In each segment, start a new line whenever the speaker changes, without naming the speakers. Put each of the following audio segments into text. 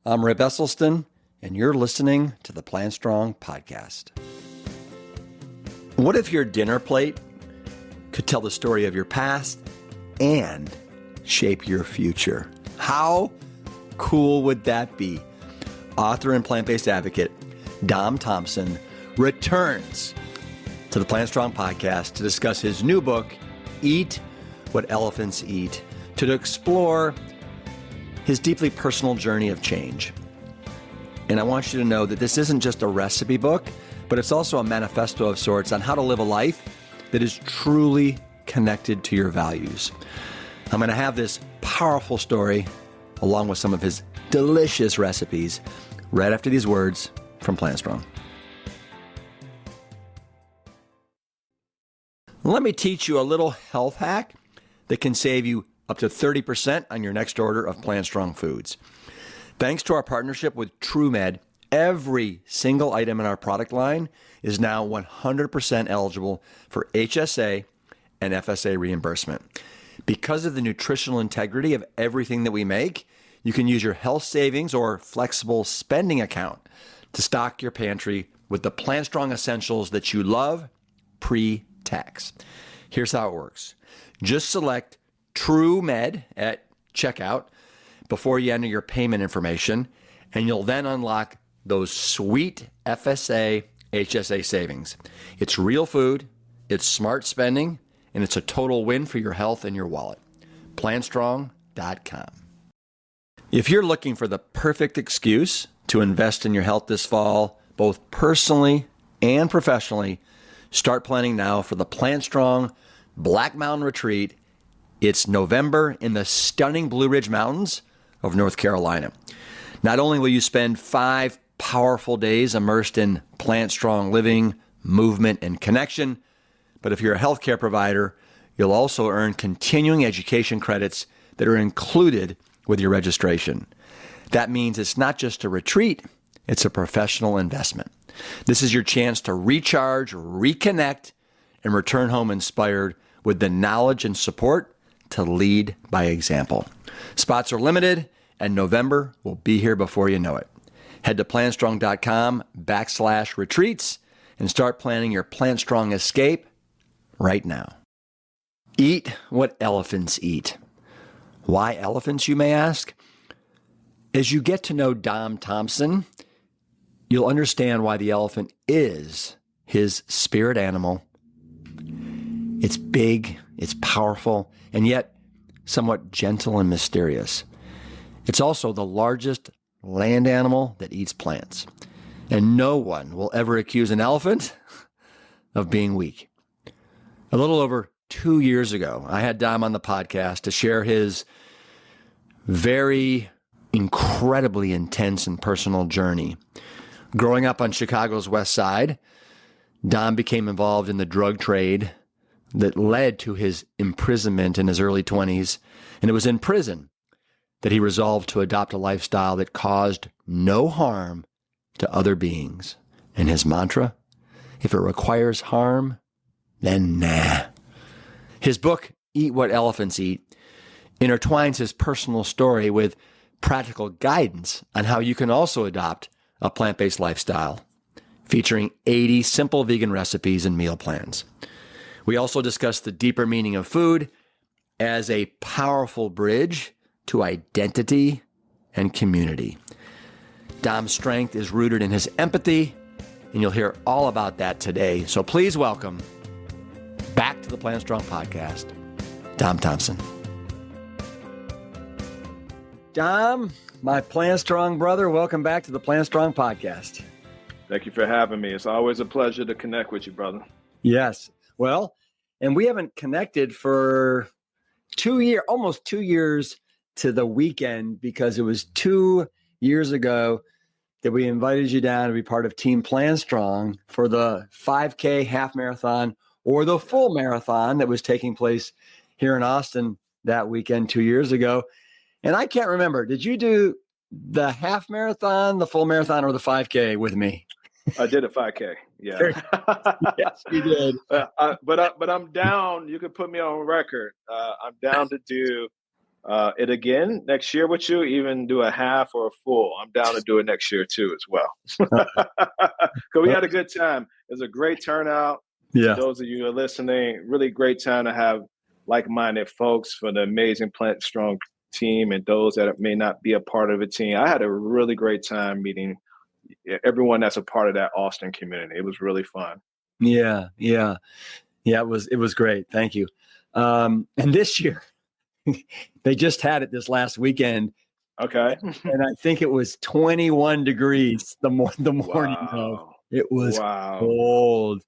I'm Rip Esselstyn, and you're listening to the Plant Strong podcast. What if your dinner plate could tell the story of your past and shape your future? How cool would that be? Author and plant-based advocate Dom Thompson returns to the Plant Strong podcast to discuss his new book, Eat What Elephants Eat, to explore his deeply personal journey of change. And I want you to know that this isn't just a recipe book, but it's also a manifesto of sorts on how to live a life that is truly connected to your values. I'm going to have this powerful story along with some of his delicious recipes right after these words from Plant Strong. Let me teach you a little health hack that can save you up to 30% on your next order of Plant Strong foods. Thanks to our partnership with TrueMed, every single item in our product line is now 100% eligible for HSA and FSA reimbursement. Because of the nutritional integrity of everything that we make, you can use your health savings or flexible spending account to stock your pantry with the Plant Strong essentials that you love pre-tax. Here's how it works. Just select TrueMed at checkout before you enter your payment information, and you'll then unlock those sweet FSA, HSA savings. It's real food, it's smart spending, and it's a total win for your health and your wallet. PlantStrong.com. If you're looking for the perfect excuse to invest in your health this fall, both personally and professionally, start planning now for the Plant Strong Black Mountain Retreat. It's November in the stunning Blue Ridge Mountains of North Carolina. Not only will you spend 5 powerful days immersed in Plant Strong living, movement, and connection, but if you're a healthcare provider, you'll also earn continuing education credits that are included with your registration. That means it's not just a retreat, it's a professional investment. This is your chance to recharge, reconnect, and return home inspired with the knowledge and support to lead by example. Spots are limited, and November will be here before you know it. Head to plantstrong.com/retreats and start planning your Plant Strong escape right now. Eat what elephants eat. Why elephants, you may ask? As you get to know Dom Thompson, you'll understand why the elephant is his spirit animal. It's big, it's powerful, and yet somewhat gentle and mysterious. It's also the largest land animal that eats plants. And no one will ever accuse an elephant of being weak. A little over 2 years ago, I had Dom on the podcast to share his very incredibly intense and personal journey. Growing up on Chicago's West Side, Dom became involved in the drug trade that led to his imprisonment in his early 20s. And it was in prison that he resolved to adopt a lifestyle that caused no harm to other beings. And his mantra, if it requires harm, then nah. His book, Eat What Elephants Eat, intertwines his personal story with practical guidance on how you can also adopt a plant-based lifestyle, featuring 80 simple vegan recipes and meal plans. We also discuss the deeper meaning of food as a powerful bridge to identity and community. Dom's strength is rooted in his empathy, and you'll hear all about that today. So please welcome back to the Plant Strong podcast, Dom Thompson. Dom, my Plant Strong brother, welcome back to the Plant Strong podcast.
Thank you for having me. It's always a pleasure to connect with you, brother.
Yes. Well, and we haven't connected for almost 2 years to the weekend, because it was 2 years ago that we invited you down to be part of Team Plant Strong for the 5K half marathon or the full marathon that was taking place here in Austin that weekend 2 years ago. And I can't remember, did you do the half marathon, the full marathon, or the 5K with me?
I did a 5K. Yeah.
Yes, you did.
But I'm down. You can put me on record. I'm down to do it again next year with you, even do a half or a full. I'm down to do it next year too as well. Because we had a good time. It was a great turnout. To
Yeah.
those of you who are listening, really great time to have like-minded folks for the amazing Plant Strong team and those that may not be a part of the team. I had a really great time meeting everyone that's a part of that Austin community. It was really fun.
Yeah. Yeah. Yeah. It was great. Thank you. And this year, they just had it this last weekend.
Okay.
And I think it was 21 degrees the morning of.
Wow.
It was
Wow.
cold.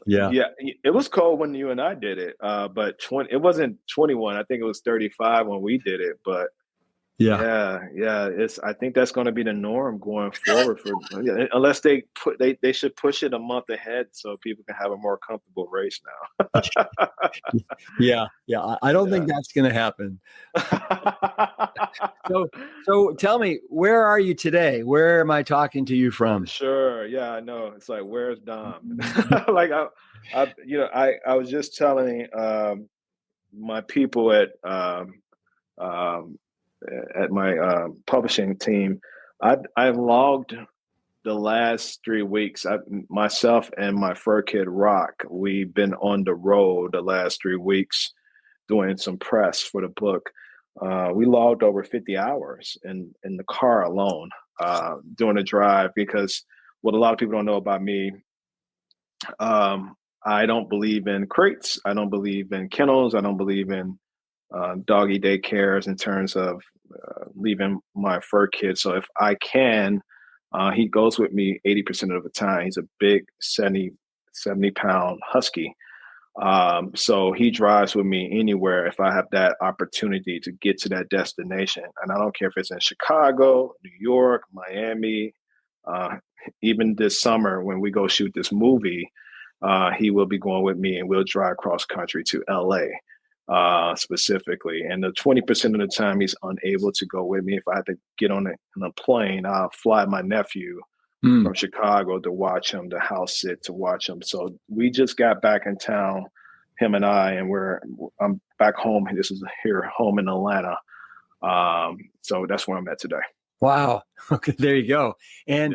Yeah.
Yeah, it was cold when you and I did it, but it wasn't 21. I think it was 35 when we did it. But
Yeah.
yeah, I think that's going to be the norm going forward for unless they should push it a month ahead so people can have a more comfortable race now.
Yeah. I don't think that's going to happen. So tell me, where are you today? Where am I talking to you from?
Sure. Yeah, I know. It's like, where's Dom? Like I was just telling my people um, at my publishing team, I've logged the last 3 weeks. Myself and my fur kid Rock, we've been on the road the last 3 weeks doing some press for the book. We logged over 50 hours in the car alone doing a drive because what a lot of people don't know about me, I don't believe in crates. I don't believe in kennels. I don't believe in doggy daycares in terms of leaving my fur kid. So if I can, he goes with me 80% of the time. He's a big 70-pound husky. So he drives with me anywhere if I have that opportunity to get to that destination. And I don't care if it's in Chicago, New York, Miami, even this summer when we go shoot this movie, he will be going with me and we'll drive cross country to LA specifically. And the 20% of the time he's unable to go with me. If I have to get on a plane, I'll fly my nephew from Chicago to watch him, to house sit to watch him. So we just got back in town, him and I, and I'm back home. This is here home in Atlanta. So that's where I'm at today.
Wow. Okay, there you go. And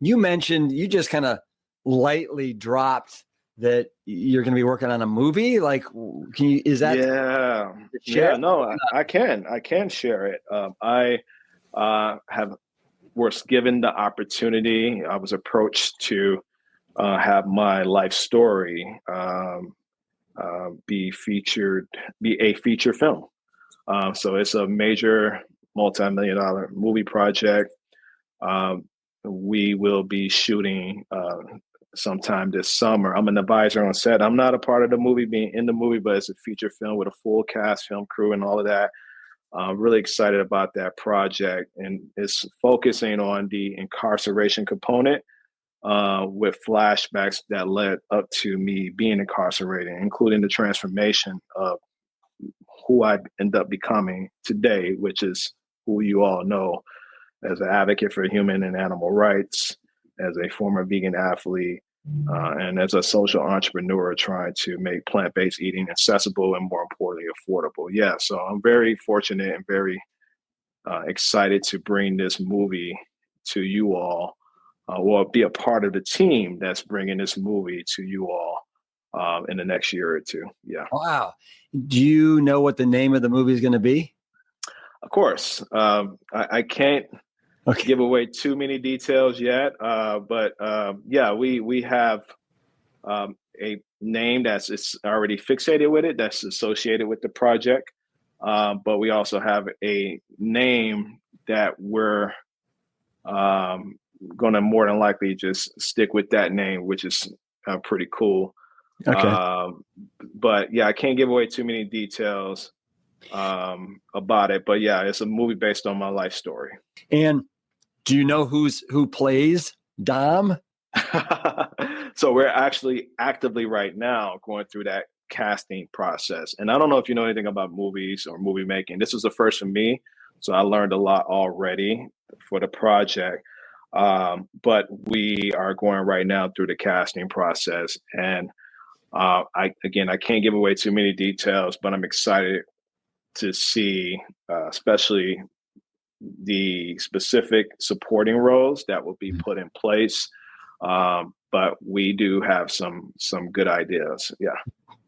you mentioned, you just kind of lightly dropped that you're going to be working on a movie. Like, is that?
Yeah, no, I can share it. I was given the opportunity. I was approached to have my life story be a feature film. So it's a major multi-million-dollar movie project. We will be shooting sometime this summer. I'm an advisor on set. I'm not a part of the movie, being in the movie, but it's a feature film with a full cast, film crew, and all of that. I'm really excited about that project, and it's focusing on the incarceration component with flashbacks that led up to me being incarcerated, including the transformation of who I end up becoming today, which is who you all know as an advocate for human and animal rights, as a former vegan athlete, and as a social entrepreneur trying to make plant-based eating accessible and, more importantly, affordable. Yeah, so I'm very fortunate and very excited to bring this movie to you all, or be a part of the team that's bringing this movie to you all in the next year or two. Yeah.
Wow. Do you know what the name of the movie is going to be?
Of course. I can't give away too many details yet, but yeah, we have a name it's already fixated with it, that's associated with the project, but we also have a name that we're going to more than likely just stick with that name, which is pretty cool.
Okay.
But yeah, I can't give away too many details about it, but yeah, it's a movie based on my life story.
And do you know who plays Dom?
So we're actually actively right now going through that casting process. And I don't know if you know anything about movies or movie making. This was the first for me, so I learned a lot already for the project. But we are going right now through the casting process, and I can't give away too many details, but I'm excited to see, especially the specific supporting roles that will be put in place. But we do have some good ideas. Yeah.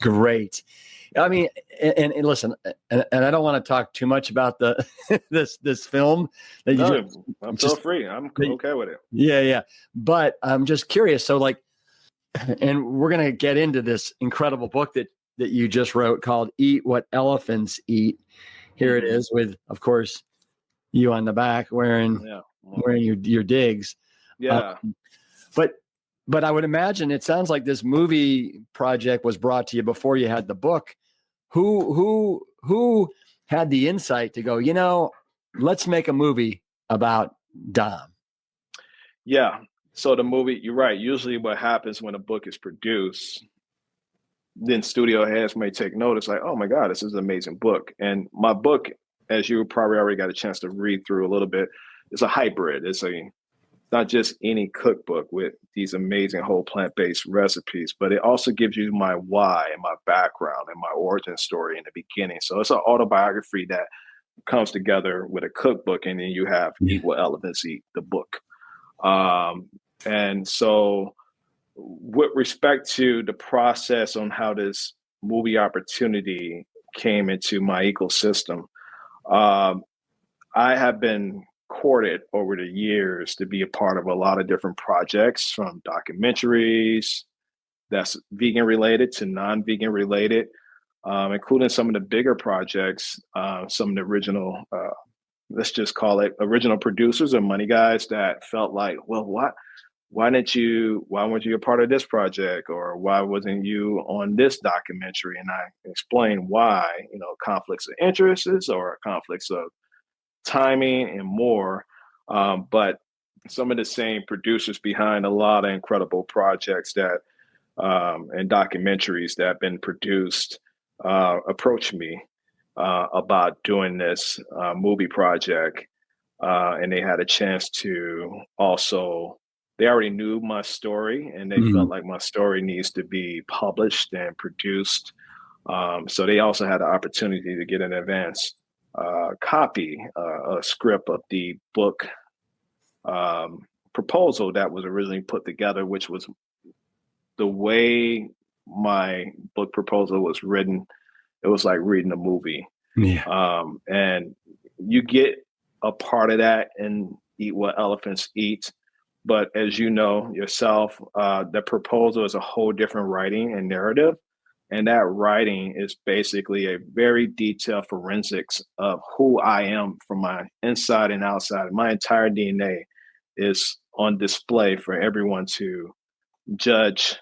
Great. I mean, and listen, and I don't want to talk too much about the this film that you
No, I'm feel free. I'm okay with it.
Yeah. But I'm just curious. So like, and we're going to get into this incredible book that you just wrote called Eat What Elephants Eat. Here it is with, of course, you on the back wearing your digs.
Yeah.
But I would imagine it sounds like this movie project was brought to you before you had the book. Who had the insight to go, let's make a movie about Dom?
Yeah. So the movie, you're right. Usually what happens when a book is produced, then studio heads may take notice like, oh my God, this is an amazing book. And my book, as you probably already got a chance to read through a little bit, is a hybrid. It's not just any cookbook with these amazing whole plant-based recipes, but it also gives you my why and my background and my origin story in the beginning. So it's an autobiography that comes together with a cookbook, and then you have Eat What Elephants Eat, the book. And so with respect to the process on how this movie opportunity came into my ecosystem, I have been courted over the years to be a part of a lot of different projects, from documentaries that's vegan related to non-vegan related, including some of the bigger projects, some of the original, let's just call it original producers or money guys that felt like, well, why weren't you a part of this project, or why wasn't you on this documentary? And I explained why, conflicts of interests or conflicts of timing and more. But some of the same producers behind a lot of incredible projects that and documentaries that have been produced approached me about doing this movie project. And they had a chance to also, they already knew my story, and they felt like my story needs to be published and produced. So they also had the opportunity to get an advance copy, a script of the book proposal that was originally put together, which was the way my book proposal was written. It was like reading a movie.
Yeah.
And you get a part of that in Eat What Elephants Eat. But as you know yourself, the proposal is a whole different writing and narrative. And that writing is basically a very detailed forensics of who I am from my inside and outside. My entire DNA is on display for everyone to judge,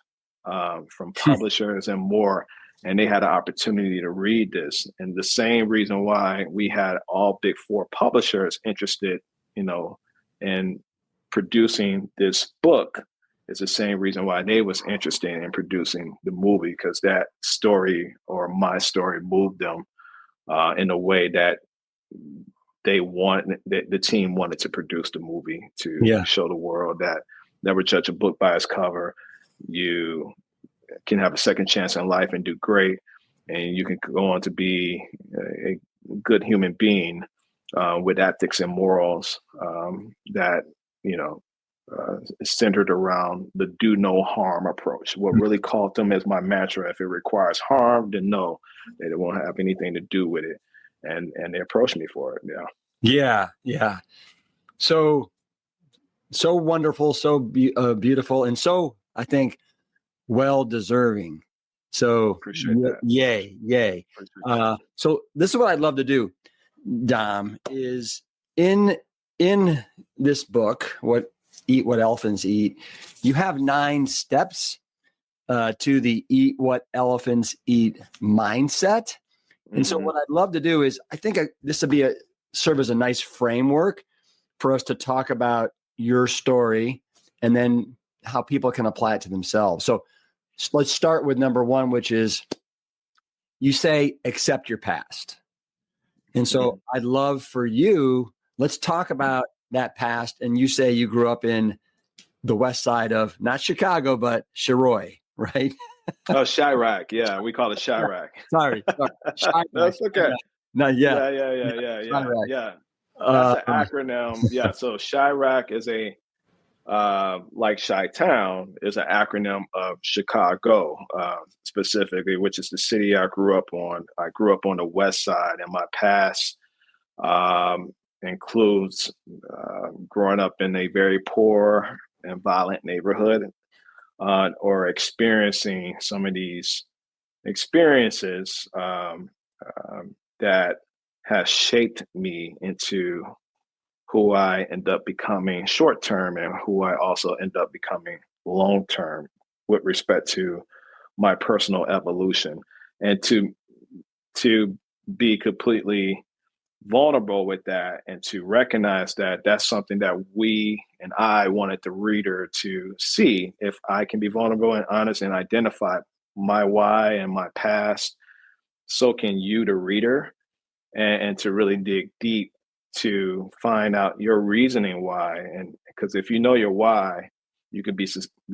from publishers and more. And they had an opportunity to read this. And the same reason why we had all big four publishers interested, in producing this book, is the same reason why they was interested in producing the movie, because that story, or my story, moved them in a way that the team wanted to produce the movie to show the world that never judge a book by its cover. You can have a second chance in life and do great, and you can go on to be a good human being with ethics and morals that is centered around the do no harm approach. What really caught them is my mantra: if it requires harm, then no, they won't have anything to do with it. And they approached me for it.
Yeah. So wonderful, so beautiful, and so, I think, well deserving. So
appreciate that.
Yay. So this is what I'd love to do, Dom, is in this book, Eat What Elephants Eat, you have 9 steps to the Eat What Elephants Eat mindset. And so what I'd love to do is, I think this would serve as a nice framework for us to talk about your story, and then how people can apply it to themselves. So let's start with number 1, which is, you say, accept your past. And so I'd love for you, let's talk about that past. And you say you grew up in the west side of, not Chicago, but Shiroi, right?
Oh, Chirac. Yeah, we call it Chirac.
Sorry.
That's okay.
Not yet. Chirac.
Yeah. That's
Uh,
an acronym. Yeah. So Chirac is like Chi-Town is an acronym of Chicago, specifically, which is the city I grew up on. I grew up on the West Side, and my past includes growing up in a very poor and violent neighborhood, or experiencing some of these experiences that has shaped me into who I end up becoming short term and who I also end up becoming long term with respect to my personal evolution. And to be completely vulnerable with that, and to recognize that that's something that we and I wanted the reader to see. If I can be vulnerable and honest and identify my why and my past, so can you, the reader, and to really dig deep to find out your reasoning why. And because if you know your why, you can be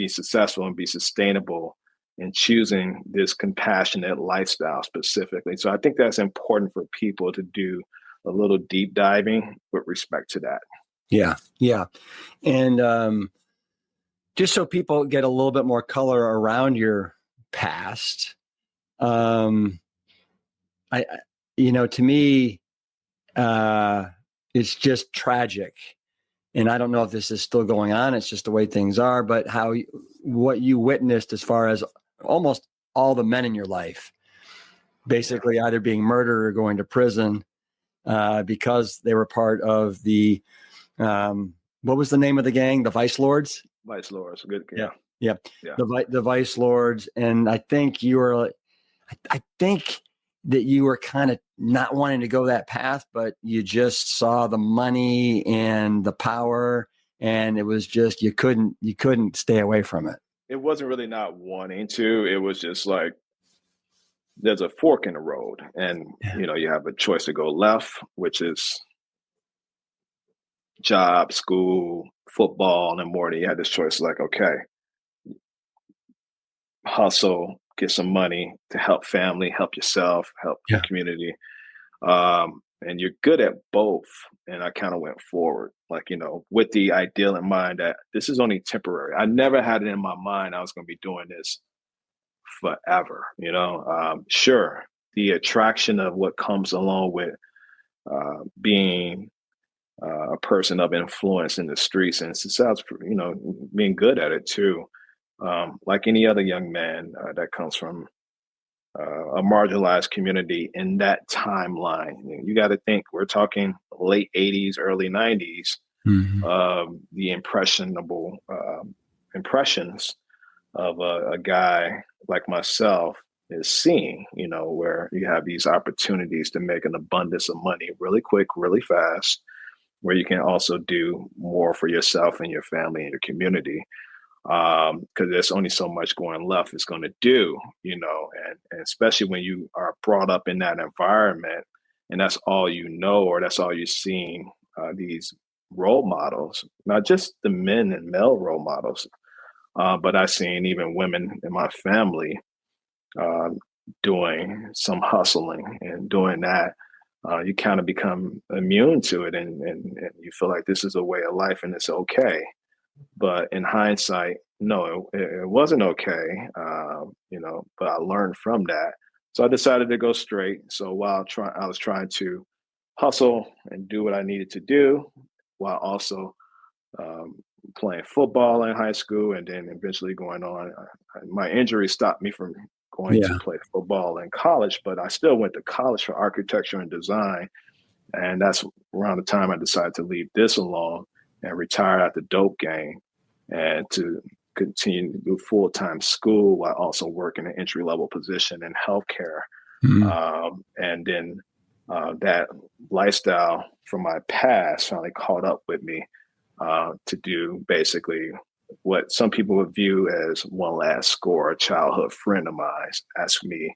successful and be sustainable in choosing this compassionate lifestyle specifically. So I think that's important for people to do a little deep diving with respect to that.
yeah. Yeah. And just so people get a little bit more color around your past, I to me, it's just tragic. And I don't know if this is still going on. It's just the way things are, but what you witnessed as far as almost all the men in your life, basically either being murdered or going to prison because they were part of the, what was the name of the gang? The Vice Lords?
Vice Lords, good.
Yeah. The Vice Lords. And I think I think that you were kind of not wanting to go that path, but you just saw the money and the power, and it was just, you couldn't stay away from it.
It wasn't really not wanting to, it was just like, there's a fork in the road, and you have a choice to go left, which is job, school, football, and then more than you had this choice like, okay, hustle, get some money to help family, help yourself, help the community. And you're good at both. And I kind of went forward, like, with the ideal in mind that this is only temporary. I never had it in my mind I was going to be doing this forever. Sure, the attraction of what comes along with being a person of influence in the streets, and success, being good at it too. Like any other young man that comes from a marginalized community in that timeline. You got to think, we're talking late 80s, early 90s, the impressions of a guy like myself is seeing, where you have these opportunities to make an abundance of money really quick, really fast, where you can also do more for yourself and your family and your community. Because there's only so much going left is going to do, and especially when you are brought up in that environment and that's all or that's all you're seeing, these role models, not just the men and male role models, but I've seen even women in my family doing some hustling and doing that. You kind of become immune to it, and you feel like this is a way of life and it's okay. But in hindsight, no, it wasn't okay, but I learned from that. So I decided to go straight. So while I was trying to hustle and do what I needed to do, while also playing football in high school, and then eventually going on. My injury stopped me from going to play football in college, but I still went to college for architecture and design. And that's around the time I decided to leave this alone and retire at the dope game, and to continue to do full-time school while also working an entry-level position in healthcare. And then that lifestyle from my past finally caught up with me to do basically what some people would view as one last score. A childhood friend of mine asked me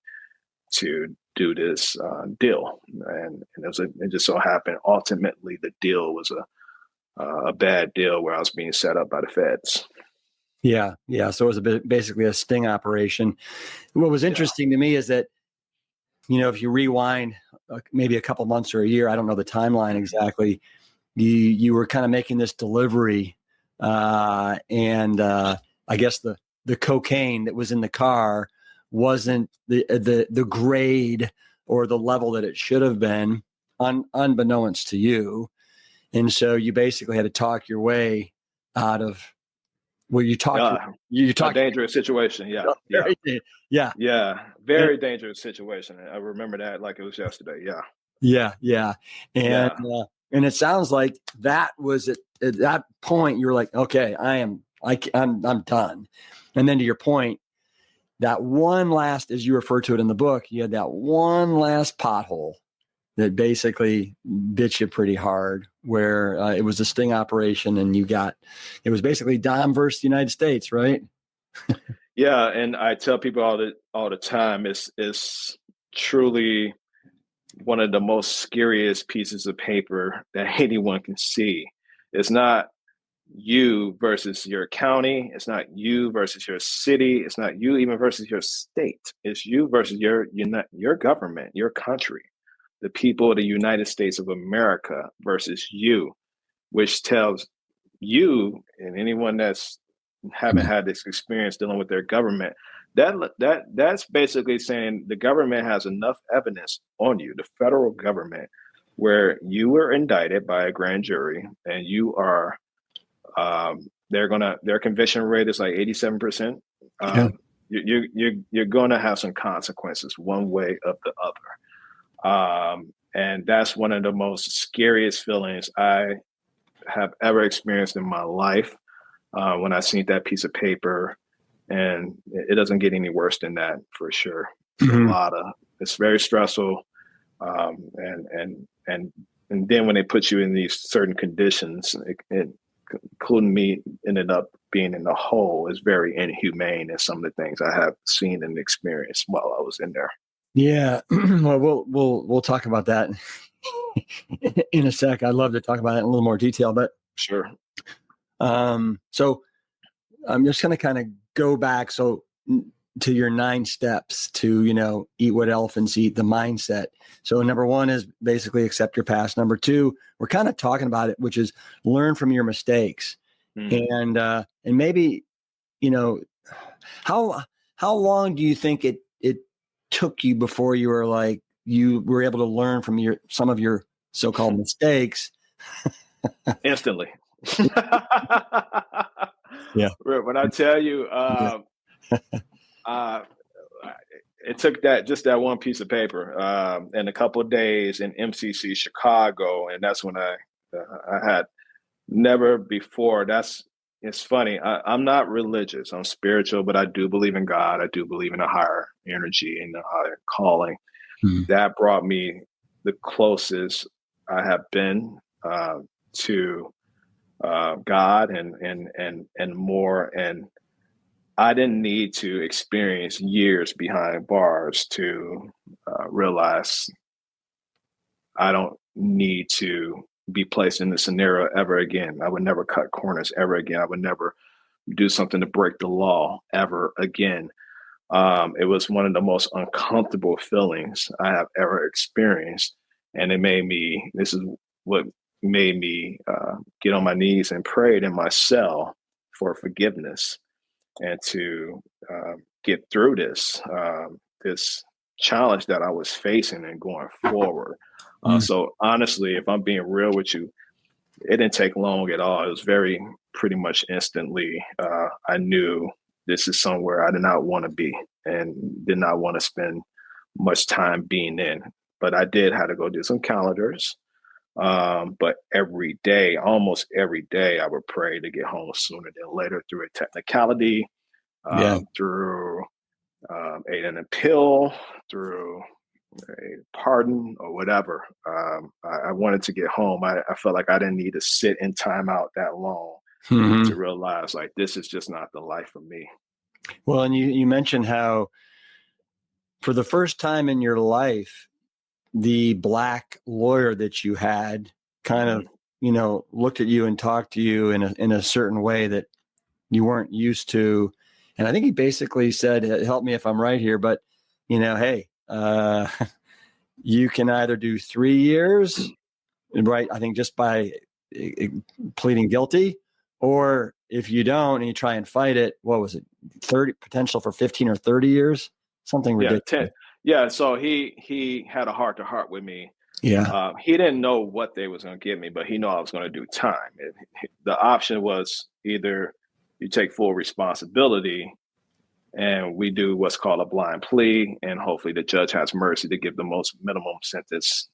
to do this deal, and it just so happened ultimately the deal was a bad deal where I was being set up by the feds.
Yeah. So it was basically a sting operation. What was interesting to me is that, if you rewind maybe a couple months or a year, I don't know the timeline exactly, you were kind of making this delivery, and I guess the cocaine that was in the car wasn't the grade or the level that it should have been, unbeknownst to you. And so you basically had to talk your way out of, well, you talked
a dangerous situation. Very dangerous situation. I remember that like it was yesterday.
Yeah. And it sounds like that was at that point you were like, okay, I'm done. And then to your point, that one last, as you refer to it in the book, you had that one last pothole that basically bit you pretty hard, where it was a sting operation, and it was basically Dom versus the United States, right?
Yeah, and I tell people all the time, it's truly one of the most scariest pieces of paper that anyone can see. It's not you versus your county. It's not you versus your city. It's not you even versus your state. It's you versus your government, your country, the people of the United States of America versus you, which tells you and anyone that's haven't had this experience dealing with their government, that's basically saying the government has enough evidence on you, the federal government, where you were indicted by a grand jury and you are their conviction rate is like 87%. You're gonna have some consequences one way or the other. And that's one of the most scariest feelings I have ever experienced in my life, when I seen that piece of paper. And it doesn't get any worse than that, for sure. It's very stressful. And then when they put you in these certain conditions, including me ended up being in the hole, is very inhumane in some of the things I have seen and experienced while I was in there.
Yeah. Well, we'll talk about that in a sec. I'd love to talk about it in a little more detail, but
sure.
So I'm just going to kind of go back. So to your 9 steps to, eat what elephants eat, the mindset. So number 1 is basically accept your past. Number 2, we're kind of talking about it, which is learn from your mistakes. And maybe, how long do you think it took you before you were able to learn from some of your so-called mistakes?
Instantly.
Yeah.
When I tell you, it took just that one piece of paper, and a couple of days in MCC Chicago, and that's when I had never before. It's funny. I'm not religious. I'm spiritual, but I do believe in God. I do believe in a higher energy and a higher calling. That brought me the closest I have been to God and more. And I didn't need to experience years behind bars to realize I don't need to be placed in this scenario ever again. I would never cut corners ever again. I would never do something to break the law ever again. It was one of the most uncomfortable feelings I have ever experienced. And this is what made me get on my knees and prayed in my cell for forgiveness and to get through this challenge that I was facing and going forward. So honestly, if I'm being real with you, it didn't take long at all. It was pretty much instantly. I knew this is somewhere I did not want to be and did not want to spend much time being in. But I did have to go do some calendars. But almost every day, I would pray to get home sooner than later through a technicality, through an appeal, through a pardon or whatever. I wanted to get home. I felt like I didn't need to sit in timeout that long to realize like this is just not the life for me.
Well, and you mentioned how for the first time in your life, the black lawyer that you had kind of, looked at you and talked to you in a certain way that you weren't used to. And I think he basically said, help me if I'm right here, but hey, you can either do 3 years, right? I think just by pleading guilty, or if you don't and you try and fight it, what was it? 30 potential for 15 or 30 years, something ridiculous.
10. Yeah. So he had a heart to heart with me.
Yeah.
He didn't know what they was going to give me, but he knew I was going to do time. The option was either you take full responsibility and we do what's called a blind plea, and hopefully the judge has mercy to give the most minimum sentence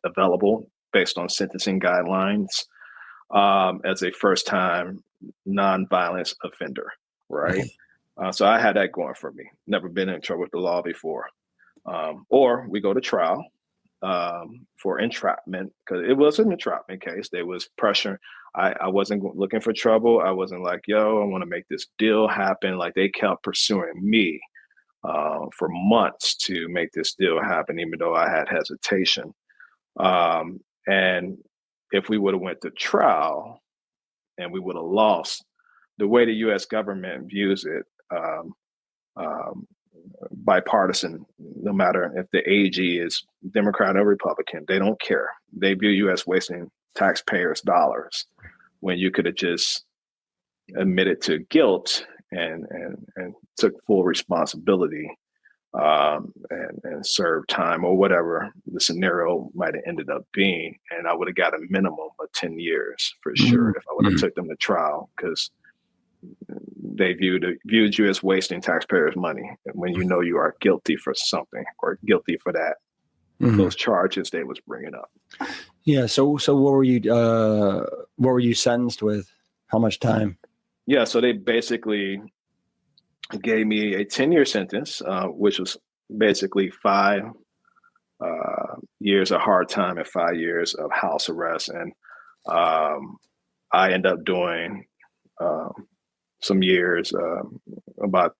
available based on sentencing guidelines as a first-time nonviolence offender, right? So I had that going for me. Never been in trouble with the law before. Or we go to trial for entrapment, because it was an entrapment case. There was pressure. I wasn't looking for trouble. I wasn't like, yo, I want to make this deal happen. Like, they kept pursuing me for months to make this deal happen, even though I had hesitation. And if we would have went to trial and we would have lost, the way the U.S. government views it, bipartisan, no matter if the AG is Democrat or Republican, they don't care. They view you as wasting taxpayers' dollars when you could have just admitted to guilt and took full responsibility and served time or whatever the scenario might have ended up being. And I would have got a minimum of 10 years for sure if I would have took them to trial, because they viewed you as wasting taxpayers' money when you know you are guilty for something or guilty for that those charges they was bringing up.
Yeah. So what were you sentenced with? How much time?
Yeah. So they basically gave me a 10-year sentence, which was basically 5 years of hard time and 5 years of house arrest. And I ended up doing some years, about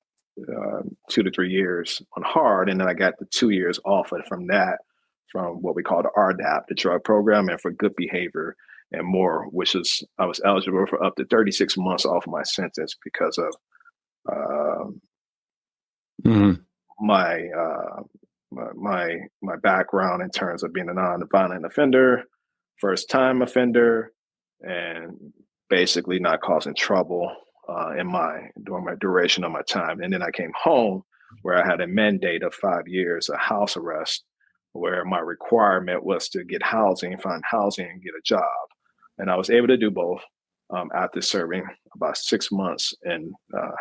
2 to 3 years on hard. And then I got the 2 years off from that, from what we call the RDAP, the drug program, and for good behavior and more, which is, I was eligible for up to 36 months off my sentence because of my background in terms of being a non-violent offender, first time offender, and basically not causing trouble during my duration of my time. And then I came home where I had a mandate of 5 years of house arrest, where my requirement was to get housing, find housing, and get a job. And I was able to do both after serving about 6 months and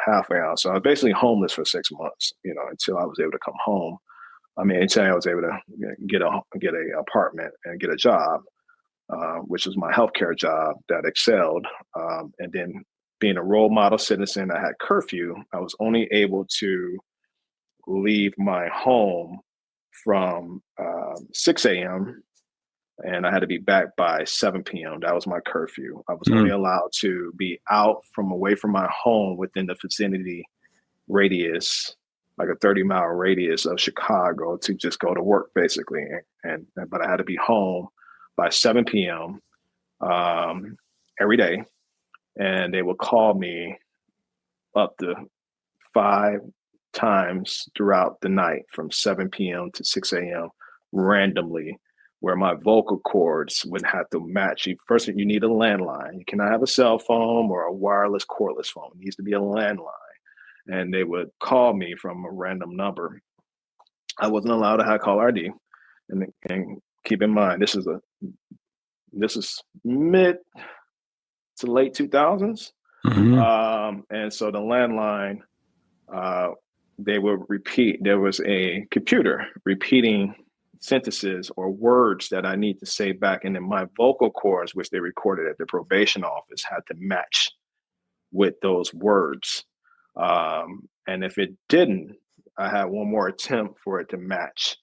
halfway out. So I was basically homeless for 6 months, until I was able to come home. Until I was able to get a apartment and get a job, which was my healthcare job that excelled. And then being a role model citizen, I had curfew. I was only able to leave my home from 6 a.m. and I had to be back by 7 p.m. That was my curfew. I was only allowed to be away from my home within the vicinity radius, like a 30-mile radius of Chicago, to just go to work, basically. But I had to be home by 7 p.m. Every day. And they would call me up to 5 times throughout the night from 7 p.m. to 6 a.m. randomly, where my vocal cords would have to match. First, you need a landline. You cannot have a cell phone or a wireless cordless phone. It needs to be a landline. And they would call me from a random number. I wasn't allowed to have caller ID. And keep in mind, this is mid to late 2000s. And so the landline, they would repeat. There was a computer repeating sentences or words that I need to say back. And then my vocal cords, which they recorded at the probation office, had to match with those words. And if it didn't, I had one more attempt for it to match.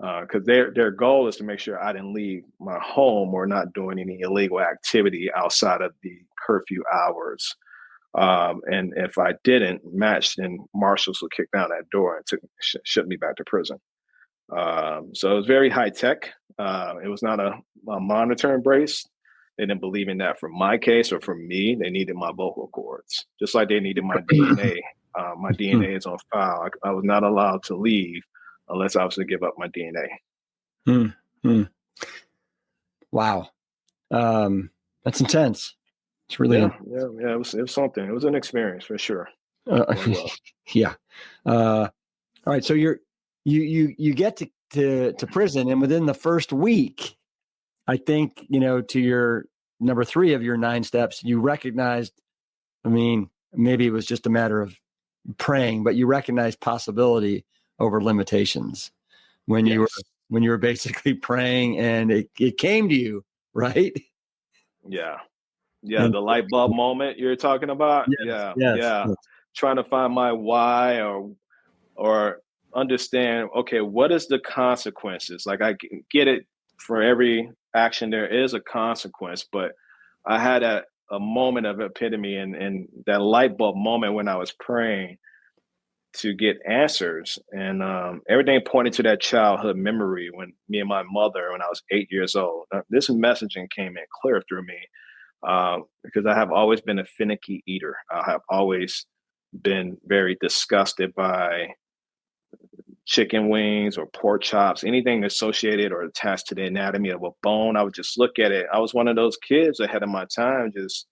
Because their goal is to make sure I didn't leave my home or not doing any illegal activity outside of the curfew hours. And if I didn't match, then marshals would kick down that door and ship me back to prison. So it was very high tech. It was not a monitoring brace. They didn't believe in that for my case or for me. They needed my vocal cords, just like they needed my DNA. My DNA is on file. I was not allowed to leave unless I was to give up my DNA.
Hmm. Hmm. Wow. That's intense. It's really,
Yeah. It was something. It was an experience for sure.
uh,
It was.
yeah. All right. So you get to prison, and within the first week, I think, to your number 3 of your 9 steps, you recognized, I mean, maybe it was just a matter of praying, but you recognized possibility over limitations when you were
Yes.
when you were basically praying, and it came to you, right?
Yeah. Yeah.
And
The light bulb moment you're talking about.
yes,
Yeah.
yes,
Yeah.
yes.
Trying to find my why, or understand, okay, what is the consequences? Like, I get it, for every action there is a consequence, but I had a moment of epitome, and that light bulb moment when I was praying to get answers, and everything pointed to that childhood memory when me and my mother, when I was 8 years old. This messaging came in clear through me, because I have always been a finicky eater. I have always been very disgusted by chicken wings or pork chops, anything associated or attached to the anatomy of a bone. I would just look at it. I was one of those kids ahead of my time, just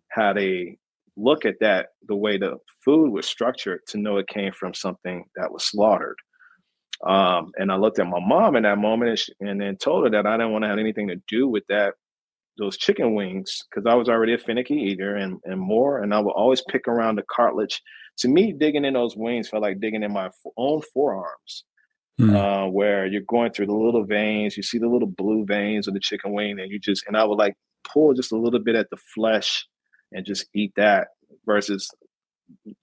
had a look at that, the way the food was structured, to know it came from something that was slaughtered. And I looked at my mom in that moment, and then told her that I didn't want to have anything to do with that, those chicken wings, because I was already a finicky eater, and more. And I would always pick around the cartilage. To me, digging in those wings felt like digging in my own forearms,
Hmm.
where you're going through the little veins. You see the little blue veins of the chicken wing, and I would like pull just a little bit at the flesh and just eat that. Versus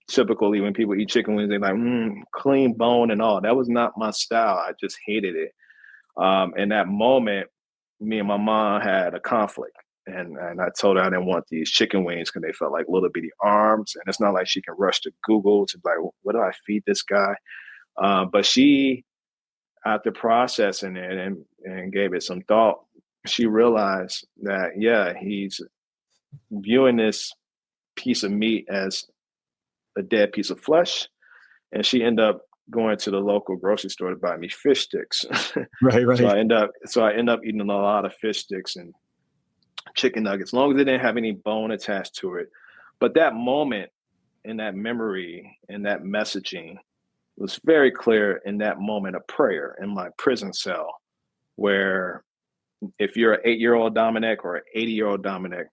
typically when people eat chicken wings, they're like, clean bone and all. That was not my style. I just hated it. In that moment, me and my mom had a conflict. And I told her I didn't want these chicken wings because they felt like little bitty arms. And it's not like she can rush to Google to be like, what do I feed this guy? But she, after processing it and gave it some thought, she realized that, yeah, he's viewing this piece of meat as a dead piece of flesh. And she ended up going to the local grocery store to buy me fish sticks.
Right,
so
right.
I end up so I end up eating a lot of fish sticks and chicken nuggets, as long as it didn't have any bone attached to it. But that moment, and that memory, and that messaging was very clear in that moment of prayer in my prison cell, where if you're an 8-year-old Dominick or an 80-year-old Dominick,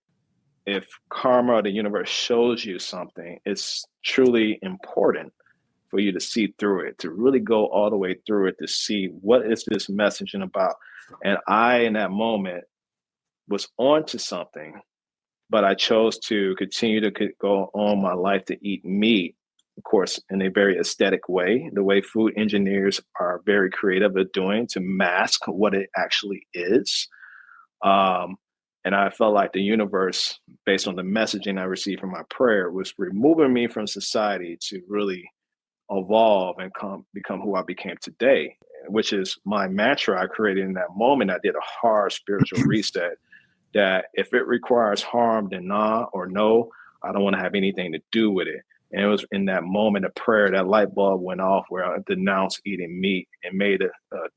if karma or the universe shows you something, it's truly important for you to see through it, to really go all the way through it, to see what is this messaging about. And I, in that moment, was on to something, but I chose to continue to go on my life to eat meat, of course, in a very aesthetic way, the way food engineers are very creative at doing, to mask what it actually is. Um, and I felt like the universe, based on the messaging I received from my prayer, was removing me from society to really evolve and become who I became today, which is my mantra I created in that moment. I did a hard spiritual reset, that if it requires harm, then nah or no, I don't want to have anything to do with it. And it was in that moment of prayer that light bulb went off, where I denounced eating meat and made a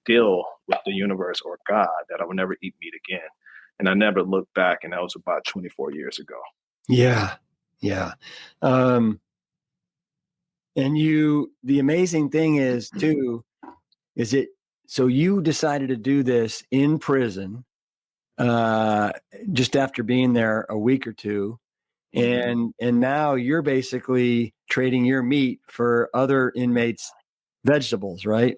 deal with the universe or God that I would never eat meat again. And I never looked back. And that was about 24 years ago.
Yeah, yeah. Um, and the amazing thing is too, is it, so you decided to do this in prison, uh, just after being there a week or two,
Mm-hmm.
and now you're basically trading your meat for other inmates' vegetables, right?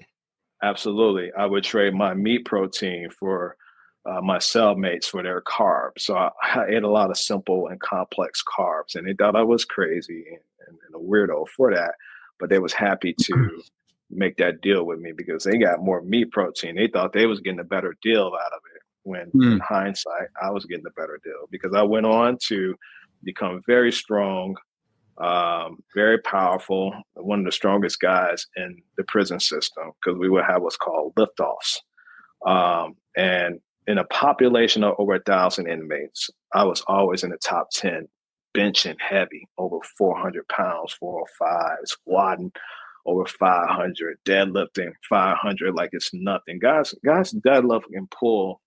Absolutely. I would trade my meat protein for my cellmates for their carbs. So I ate a lot of simple and complex carbs, and they thought I was crazy and a weirdo for that. But they was happy to make that deal with me because they got more meat protein. They thought they was getting a better deal out of it. When in
Mm.
hindsight, I was getting a better deal because I went on to become very strong, very powerful, one of the strongest guys in the prison system, because we would have what's called liftoffs. And in a population of over 1,000 inmates, I was always in the top 10, benching heavy, over 400 pounds, 405, squatting over 500, deadlifting 500 like it's nothing. Guys deadlift and pull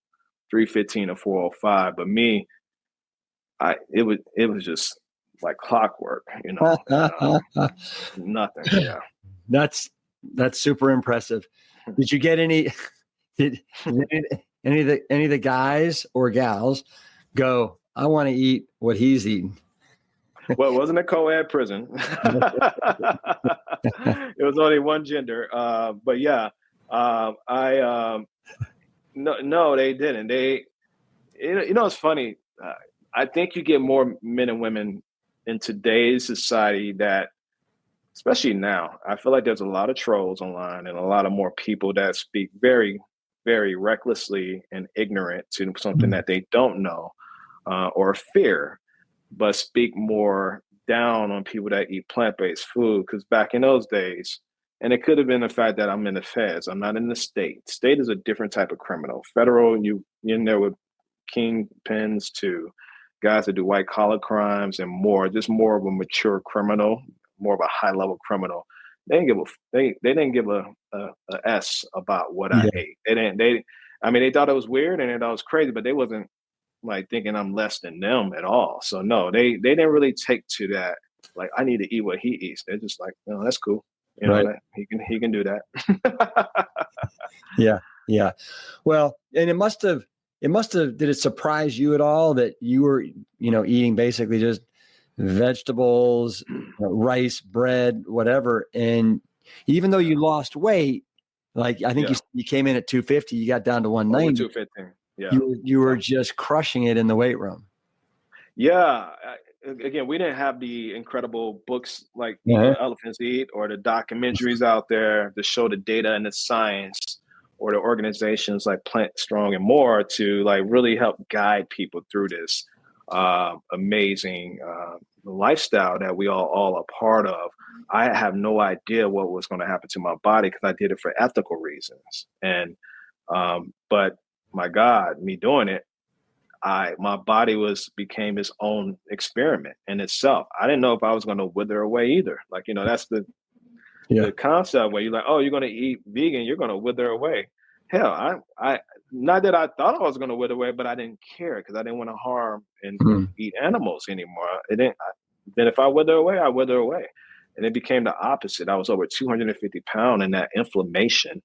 315 or 405, but me, it was just like clockwork, nothing. Yeah.
That's super impressive. Did you get any? Did any of the guys or gals go, I want to eat what he's eating?
Well, it wasn't a co-ed prison. It was only one gender. But yeah, no, they didn't. It's funny. I think you get more men and women in today's society that, especially now, I feel like there's a lot of trolls online and a lot of more people that speak very, very recklessly and ignorant to something that they don't know or fear, but speak more down on people that eat plant-based food. Because back in those days, and it could have been the fact that I'm in the feds, I'm not in the state. State is a different type of criminal. Federal, you're in there with kingpins to guys that do white collar crimes and just more of a mature criminal, more of a high level criminal. They didn't give a S about what I ate. They thought it was weird and they thought it was crazy, but they wasn't like thinking I'm less than them at all. So no, they didn't really take to that. Like, I need to eat what he eats. They're just like, no, that's cool. He can do that.
Yeah. Well, and it must have, did it surprise you at all that you were, eating basically just vegetables, rice, bread, whatever. And even though you lost weight, like I think you came in at 250, you got down to 190.
215. Yeah.
You were just crushing it in the weight room.
Yeah. Again, we didn't have the incredible books like Elephants Eat or the documentaries out there to show the data and the science, or the organizations like Plant Strong and more to like really help guide people through this amazing lifestyle that we all are part of. I have no idea what was going to happen to my body because I did it for ethical reasons. And but my God, me doing it, my body became its own experiment in itself. I didn't know if I was going to wither away either. Like, that's the concept where you're like, oh, you're going to eat vegan, you're going to wither away. Hell, I not that I thought I was going to wither away, but I didn't care because I didn't want to harm and eat animals anymore. Then if I wither away, I wither away. And it became the opposite. I was over 250 pounds, and that inflammation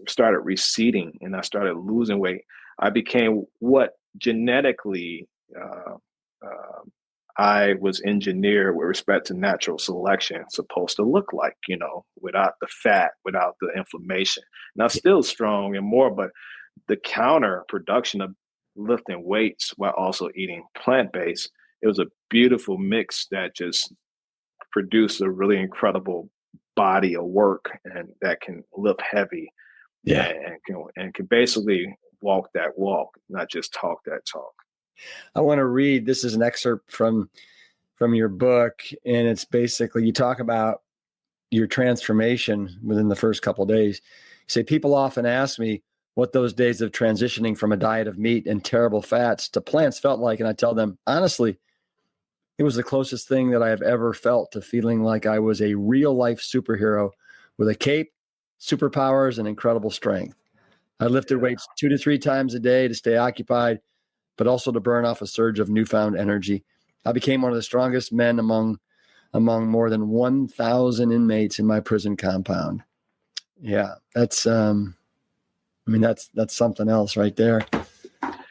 started receding, and I started losing weight. I became what genetically I was engineered with respect to natural selection supposed to look like, without the fat, without the inflammation. Now, still strong and more, but the counter production of lifting weights while also eating plant-based, it was a beautiful mix that just produced a really incredible body of work and that can lift heavy and can basically walk that walk, not just talk that talk.
I want to read, this is an excerpt from your book, and it's basically, you talk about your transformation within the first couple of days. You say, people often ask me what those days of transitioning from a diet of meat and terrible fats to plants felt like, and I tell them, honestly, it was the closest thing that I have ever felt to feeling like I was a real life superhero with a cape, superpowers, and incredible strength. I lifted weights 2 to 3 times a day to stay occupied, but also to burn off a surge of newfound energy. I became one of the strongest men among more than 1,000 inmates in my prison compound. Yeah, that's that's something else right there.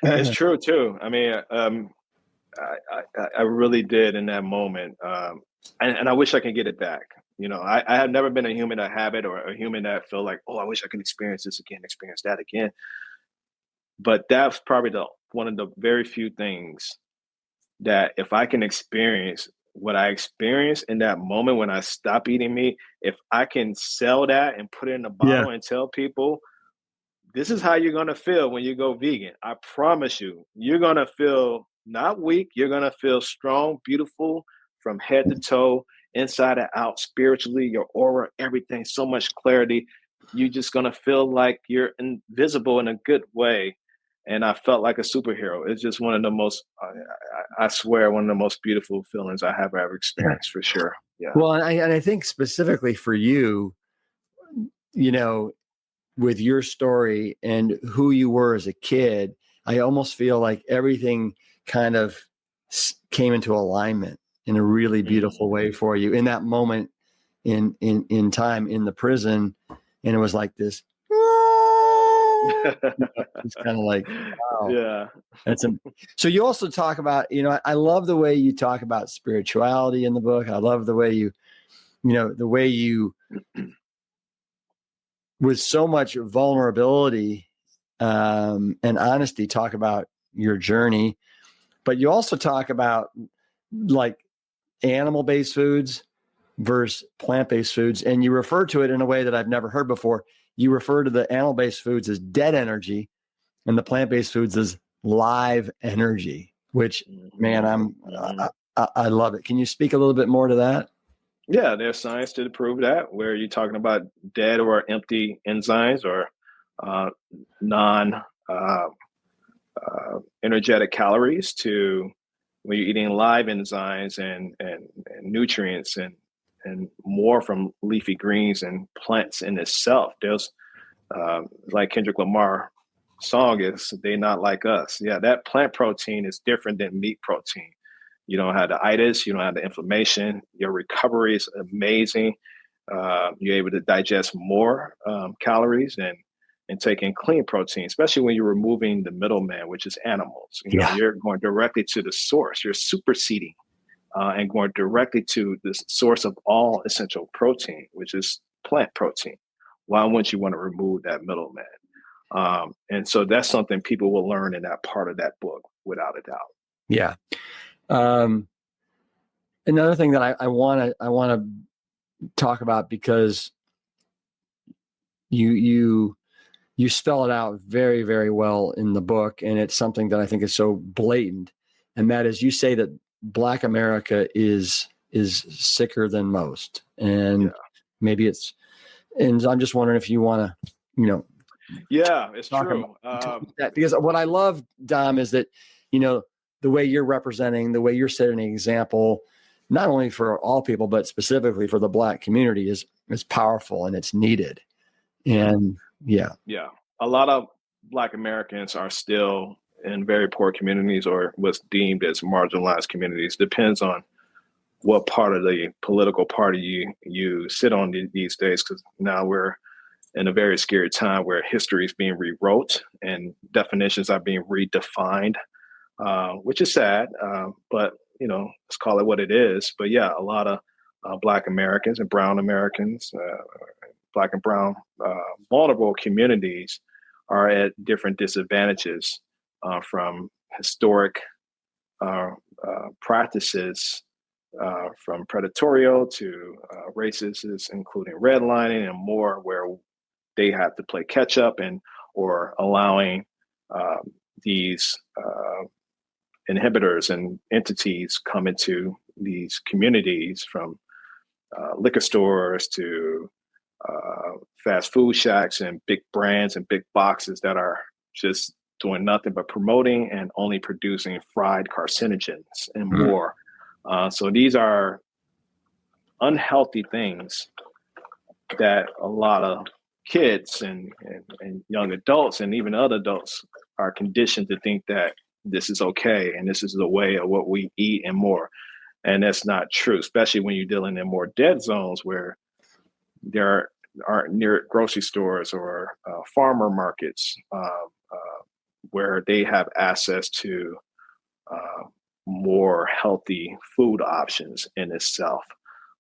It's true too. I mean, I really did in that moment, and I wish I could get it back. I have never been a human of habit or a human that feel like, oh, I wish I could experience this again, experience that again. But that's probably one of the very few things that if I can experience what I experienced in that moment when I stopped eating meat, if I can sell that and put it in a bottle and tell people, this is how you're going to feel when you go vegan. I promise you, you're going to feel not weak. You're going to feel strong, beautiful from head to toe, inside and out, spiritually, your aura, everything, so much clarity. You're just going to feel like you're invisible in a good way. And I felt like a superhero. It's just one of the most, I swear, one of the most beautiful feelings I have ever experienced, for sure. Yeah.
Well, and I think specifically for you, you know, with your story and who you were as a kid, I almost feel like everything kind of came into alignment in a really beautiful way for you in that moment in time in the prison. And it was like this, it's kind of like, wow.
Yeah.
So you also talk about, I love the way you talk about spirituality in the book. I love the way the way you, with so much vulnerability and honesty, talk about your journey. But you also talk about like animal-based foods versus plant-based foods. And you refer to it in a way that I've never heard before. You refer to the animal-based foods as dead energy and the plant-based foods as live energy, which, man, I love it. Can you speak a little bit more to that?
Yeah, there's science to prove that, where you're talking about dead or empty enzymes or non energetic calories to when you're eating live enzymes and nutrients and more from leafy greens and plants in itself. There's like Kendrick Lamar song is "They Not Like Us." Yeah, that plant protein is different than meat protein. You don't have the itis, you don't have the inflammation. Your recovery is amazing. You're able to digest more calories and take in clean protein, especially when you're removing the middleman, which is animals. You're going directly to the source. You're superseding and going directly to the source of all essential protein, which is plant protein. Why wouldn't you want to remove that middleman? And so that's something people will learn in that part of that book, without a doubt.
Yeah. Another thing that I want to talk about, because you spell it out very, very well in the book, and it's something that I think is so blatant, and that is, you say that Black America is sicker than most, and maybe it's, and I'm just wondering if you want to,
yeah, it's true.
That, because what I love, Dom, is that the way you're representing, the way you're setting an example, not only for all people, but specifically for the Black community, is powerful and it's needed. And yeah.
A lot of Black Americans are still in very poor communities or what's deemed as marginalized communities. Depends on what part of the political party you sit on these days, because now we're in a very scary time where history is being rewrote and definitions are being redefined, which is sad, but let's call it what it is. But yeah, a lot of Black Americans and Brown Americans, Black and Brown vulnerable communities are at different disadvantages from historic practices, from predatorial to racist, including redlining and more, where they have to play catch up or allowing these inhibitors and entities come into these communities, from liquor stores to fast food shacks and big brands and big boxes that are just doing nothing but promoting and only producing fried carcinogens and more. So these are unhealthy things that a lot of kids and young adults and even other adults are conditioned to think that this is okay and this is the way of what we eat and more. And that's not true, especially when you're dealing in more dead zones where there aren't near grocery stores or farmer markets where they have access to more healthy food options in itself.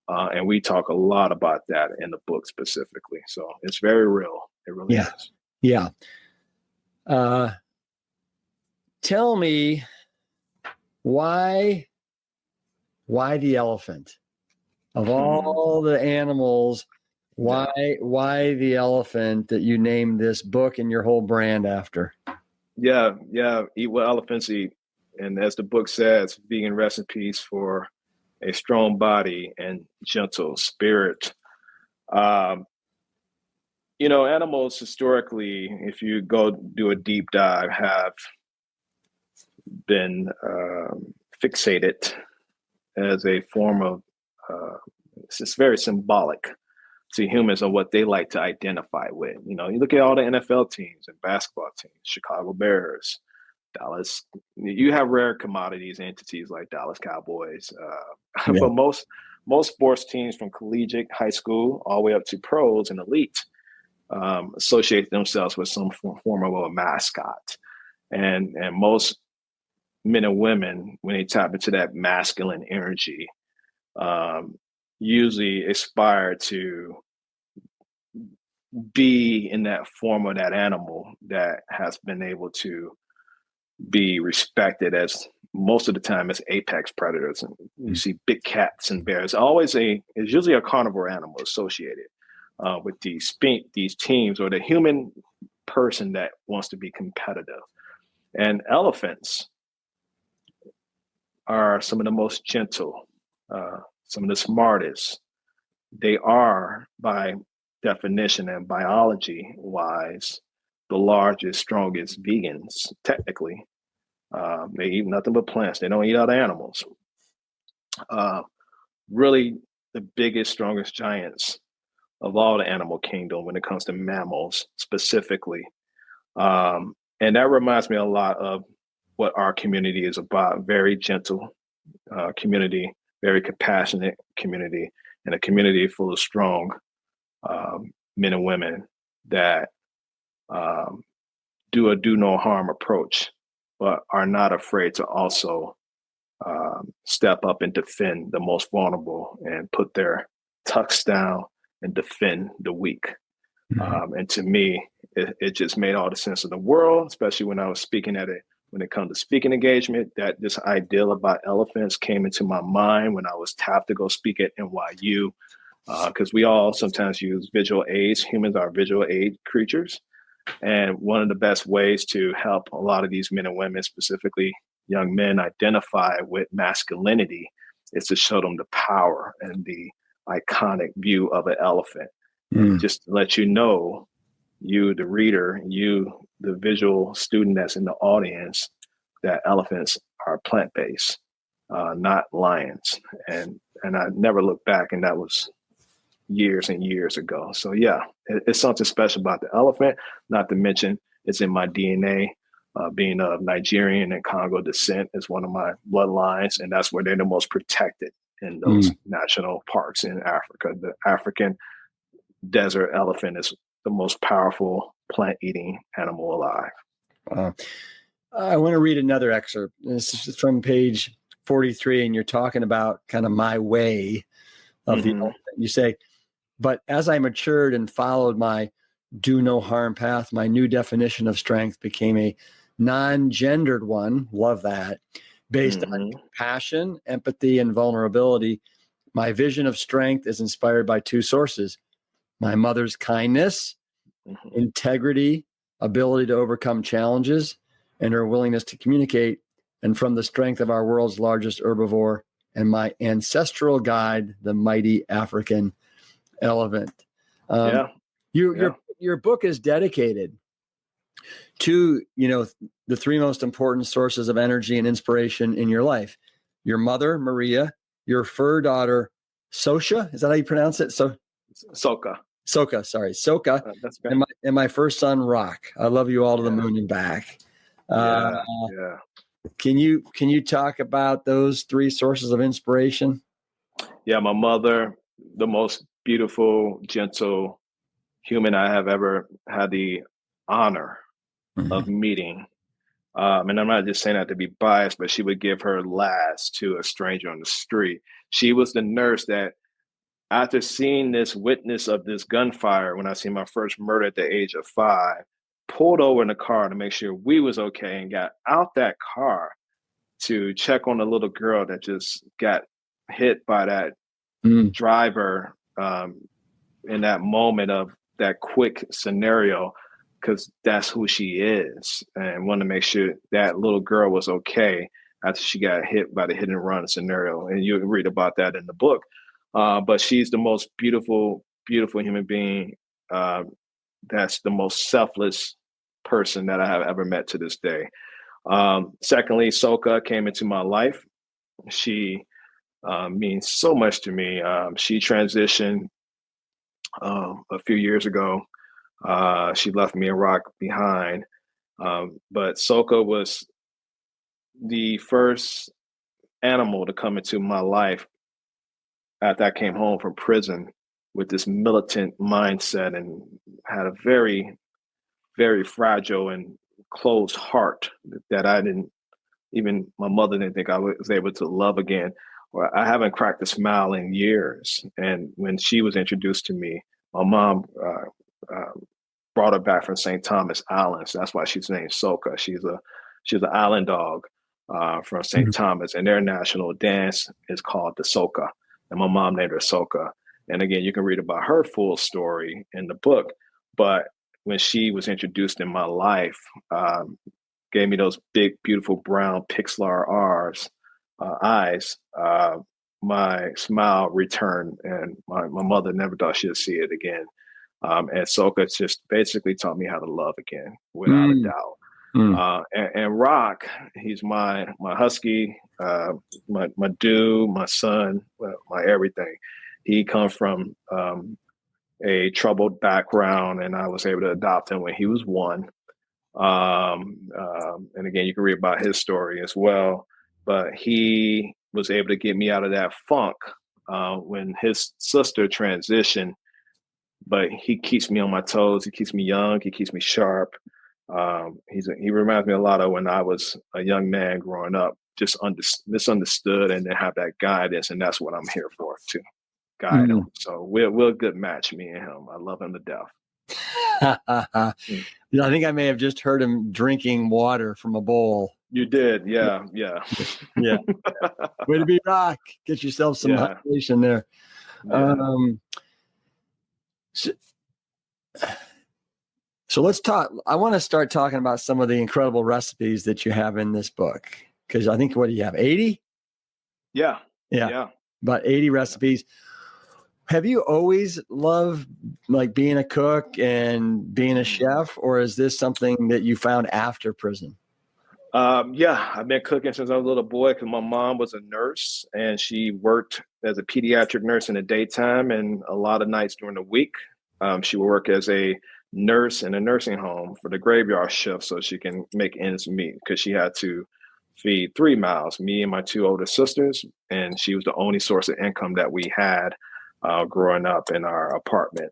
And we talk a lot about that in the book specifically. So it's very real. It really is.
Yeah. Tell me why the elephant? Of all the animals, why the elephant that you named this book and your whole brand after?
Yeah. Eat what elephants eat. And as the book says, vegan recipes for a strong body and gentle spirit. Animals historically, if you go do a deep dive, have been fixated as a form of it's very symbolic to humans of what they like to identify with. You know, you look at all the NFL teams and basketball teams, Chicago Bears, Dallas. You have rare commodities entities like Dallas Cowboys,
Yeah.
but most sports teams from collegiate, high school, all the way up to pros and elite associate themselves with some form of a mascot. And most men and women, when they tap into that masculine energy, usually aspire to be in that form of that animal that has been able to be respected as most of the time as apex predators. And you see big cats and bears. It's usually a carnivore animal associated with these teams, or the human person that wants to be competitive. And elephants are some of the most gentle, some of the smartest. They are, by definition and biology wise, the largest, strongest vegans, technically. They eat nothing but plants. They don't eat other animals. Really, the biggest, strongest giants of all the animal kingdom when it comes to mammals specifically. And that reminds me a lot of what our community is about. Very gentle community, very compassionate community, and a community full of strong men and women that do a do no harm approach, but are not afraid to also step up and defend the most vulnerable and put their tucks down and defend the weak. And to me, it just made all the sense in the world, especially when I was speaking at it. When it comes to speaking engagement, that this ideal about elephants came into my mind when I was tapped to go speak at NYU, because we all sometimes use visual aids. Humans are visual aid creatures. And one of the best ways to help a lot of these men and women, specifically young men, identify with masculinity is to show them the power and the iconic view of an elephant. Just to let you know, you, the reader, you, the visual student that's in the audience, that elephants are plant-based, not lions. And I never looked back, and that was years and years ago. So yeah, it's something special about the elephant, not to mention it's in my DNA. Being of Nigerian and Congo descent is one of my bloodlines, and that's where they're the most protected in those national parks in Africa. The African desert elephant is the most powerful plant-eating animal alive.
I want to read another excerpt. This is from page 43, and you're talking about kind of my way of the elephant. You say, but as I matured and followed my do no harm path, my new definition of strength became a non-gendered one. Love that. Based on compassion, empathy, and vulnerability. My vision of strength is inspired by two sources: my mother's kindness, integrity, ability to overcome challenges, and her willingness to communicate, and from the strength of our world's largest herbivore and my ancestral guide, the mighty African elephant. Your book is dedicated to, the three most important sources of energy and inspiration in your life: your mother, Maria, your fur daughter, Sosha. Is that how you pronounce it?
Soka.
Soka.
That's great.
And my first son, Rock. I love you all to the moon and back. Can you talk about those three sources of inspiration?
Yeah, my mother, the most beautiful, gentle human I have ever had the honor of meeting. And I'm not just saying that to be biased, but she would give her last to a stranger on the street. She was the nurse that, after seeing this witness of this gunfire, when I seen my first murder at the age of 5, pulled over in the car to make sure we was okay and got out that car to check on the little girl that just got hit by that driver in that moment of that quick scenario, because that's who she is, and wanted to make sure that little girl was okay after she got hit by the hit and run scenario. And you read about that in the book. But she's the most beautiful, beautiful human being. That's the most selfless person that I have ever met to this day. Secondly, Soka came into my life. She means so much to me. She transitioned a few years ago. She left me and Rock behind. But Soka was the first animal to come into my life after I came home from prison with this militant mindset and had a very, very fragile and closed heart that I didn't even, my mother didn't think I was able to love again. Or I haven't cracked a smile in years. And when she was introduced to me, my mom brought her back from St. Thomas Islands. That's why she's named Soka. She's an island dog from St. Thomas, and their national dance is called the soca. And my mom named her Soka. And again, you can read about her full story in the book. But when she was introduced in my life, gave me those big, beautiful brown Pixlar eyes, my smile returned, and my mother never thought she'd see it again. And Soka just basically taught me how to love again, without a doubt. And Rock, he's my husky, my dude, my son, my everything. He comes from a troubled background, and I was able to adopt him when he was 1. And again, you can read about his story as well. But he was able to get me out of that funk when his sister transitioned. But he keeps me on my toes. He keeps me young. He keeps me sharp. He reminds me a lot of when I was a young man growing up, just misunderstood, and then have that guidance. And that's what I'm here for, to guide him. So we're a good match, me and him. I love him to death.
I think I may have just heard him drinking water from a bowl.
You did, yeah.
Way to be, Rock. Get yourself some hydration there. So let's talk. I want to start talking about some of the incredible recipes that you have in this book, because I think, what do you have, 80?
Yeah.
About 80 recipes. Have you always loved like being a cook and being a chef, or is this something that you found after prison?
I've been cooking since I was a little boy, because my mom was a nurse, and she worked as a pediatric nurse in the daytime and a lot of nights during the week. She would work as a nurse in a nursing home for the graveyard shift so she can make ends meet, because she had to feed 3 mouths, me and my 2 older sisters, and she was the only source of income that we had growing up in our apartment.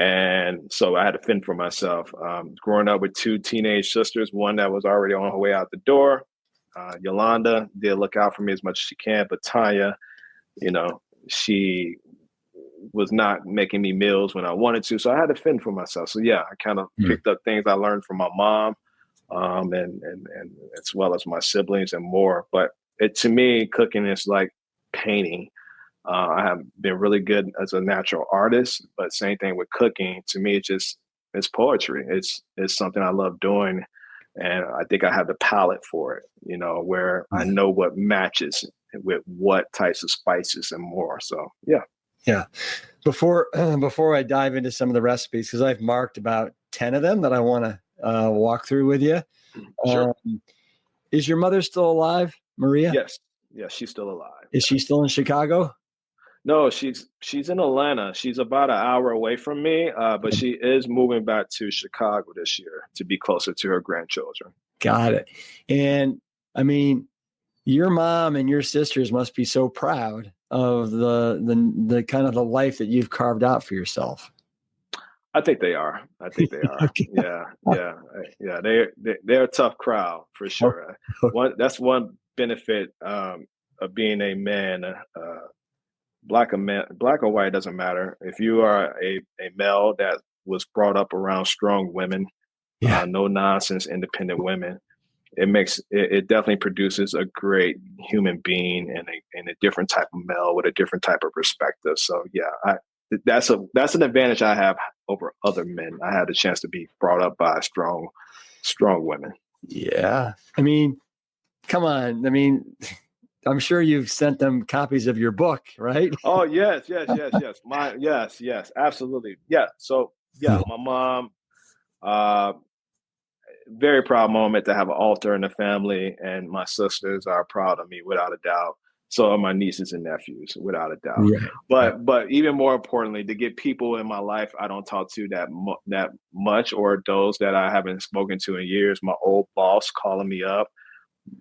And so I had to fend for myself. Growing up with 2 teenage sisters, one that was already on her way out the door. Yolanda did look out for me as much as she can, but Tanya, she was not making me meals when I wanted to. So I had to fend for myself. So I kind of picked up things I learned from my mom, and as well as my siblings and more. But to me, cooking is like painting. I have been really good as a natural artist, but same thing with cooking. To me, it's poetry. It's something I love doing. And I think I have the palate for it, where I know what matches with what types of spices and more. So,
Yeah. Before I dive into some of the recipes, because I've marked about 10 of them that I want to walk through with you.
Sure.
Is your mother still alive, Maria?
Yes. Yeah, she's still alive.
Is she still in Chicago?
No, she's in Atlanta. She's about an hour away from me, but she is moving back to Chicago this year to be closer to her grandchildren.
Got it. And I mean, your mom and your sisters must be so proud of the kind of the life that you've carved out for yourself.
I think they are. Okay. Yeah. They're a tough crowd for sure. That's one benefit of being a man. Black or white doesn't matter. If you are a male that was brought up around strong women, no nonsense, independent women, it definitely produces a great human being and a different type of male with a different type of perspective. So that's an advantage I have over other men. I had the chance to be brought up by strong women. Yeah.
I mean, come on. I mean, I'm sure you've sent them copies of your book, right?
Oh, yes. Yes, absolutely. Yeah. So my mom, very proud moment to have an altar in the family, and my sisters are proud of me without a doubt. So are my nieces and nephews, without a doubt.
Right.
But even more importantly, to get people in my life I don't talk to that much, or those that I haven't spoken to in years. My old boss calling me up,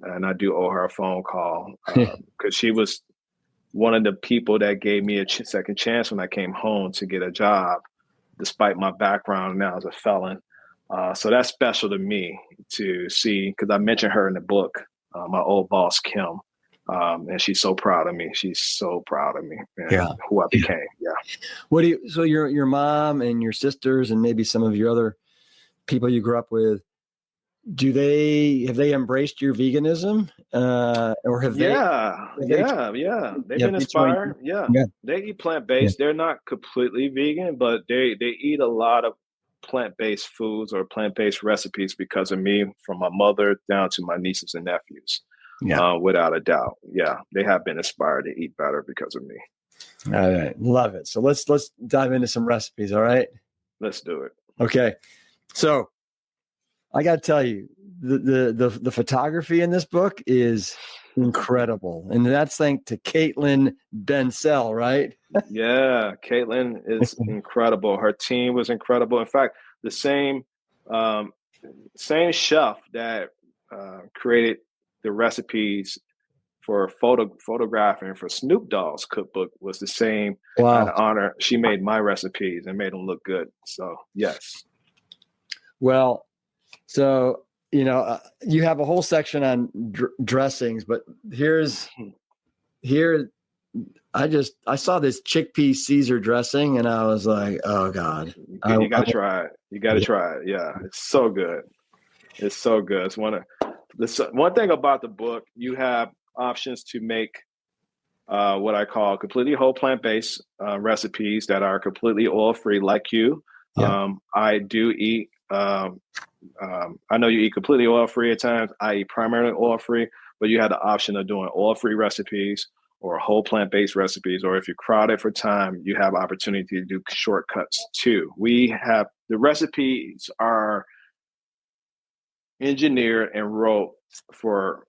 and I do owe her a phone call because she was one of the people that gave me a second chance when I came home to get a job, despite my background now as a felon. So that's special to me to see, because I mentioned her in the book, my old boss, Kim. And she's so proud of me. She's so proud of me and who I became. Yeah.
What do you, so your mom and your sisters and maybe some of your other people you grew up with, have they embraced your veganism? Or have they?
They've been inspired. Yeah. They eat plant-based. They're not completely vegan, but they eat a lot of plant-based foods or plant-based recipes because of me, from my mother down to my nieces and nephews. Without a doubt. Yeah. They have been inspired to eat better because of me.
All right. Love it. So let's dive into some recipes. All right.
Let's do it.
Okay. So I got to tell you, the photography in this book is incredible. And that's thanks to Caitlin Bensell, right?
Yeah. Caitlin is incredible. Her team was incredible. In fact, the same chef that created the recipes for photographing for Snoop Dogg's cookbook was the same kind of honor. She made my recipes and made them look good. So yes. Well,
so, you have a whole section on dressings, but I saw this chickpea Caesar dressing and I was like, oh God.
You got to try it. You got to try it. Yeah. It's so good. It's so good. It's one thing about the book, you have options to make what I call completely whole plant-based recipes that are completely oil-free, like you. I do eat. I know you eat completely oil-free at times. I eat primarily oil-free, but you have the option of doing oil-free recipes or whole plant-based recipes. Or if you're crowded for time, you have opportunity to do shortcuts too. The recipes are engineered and wrote for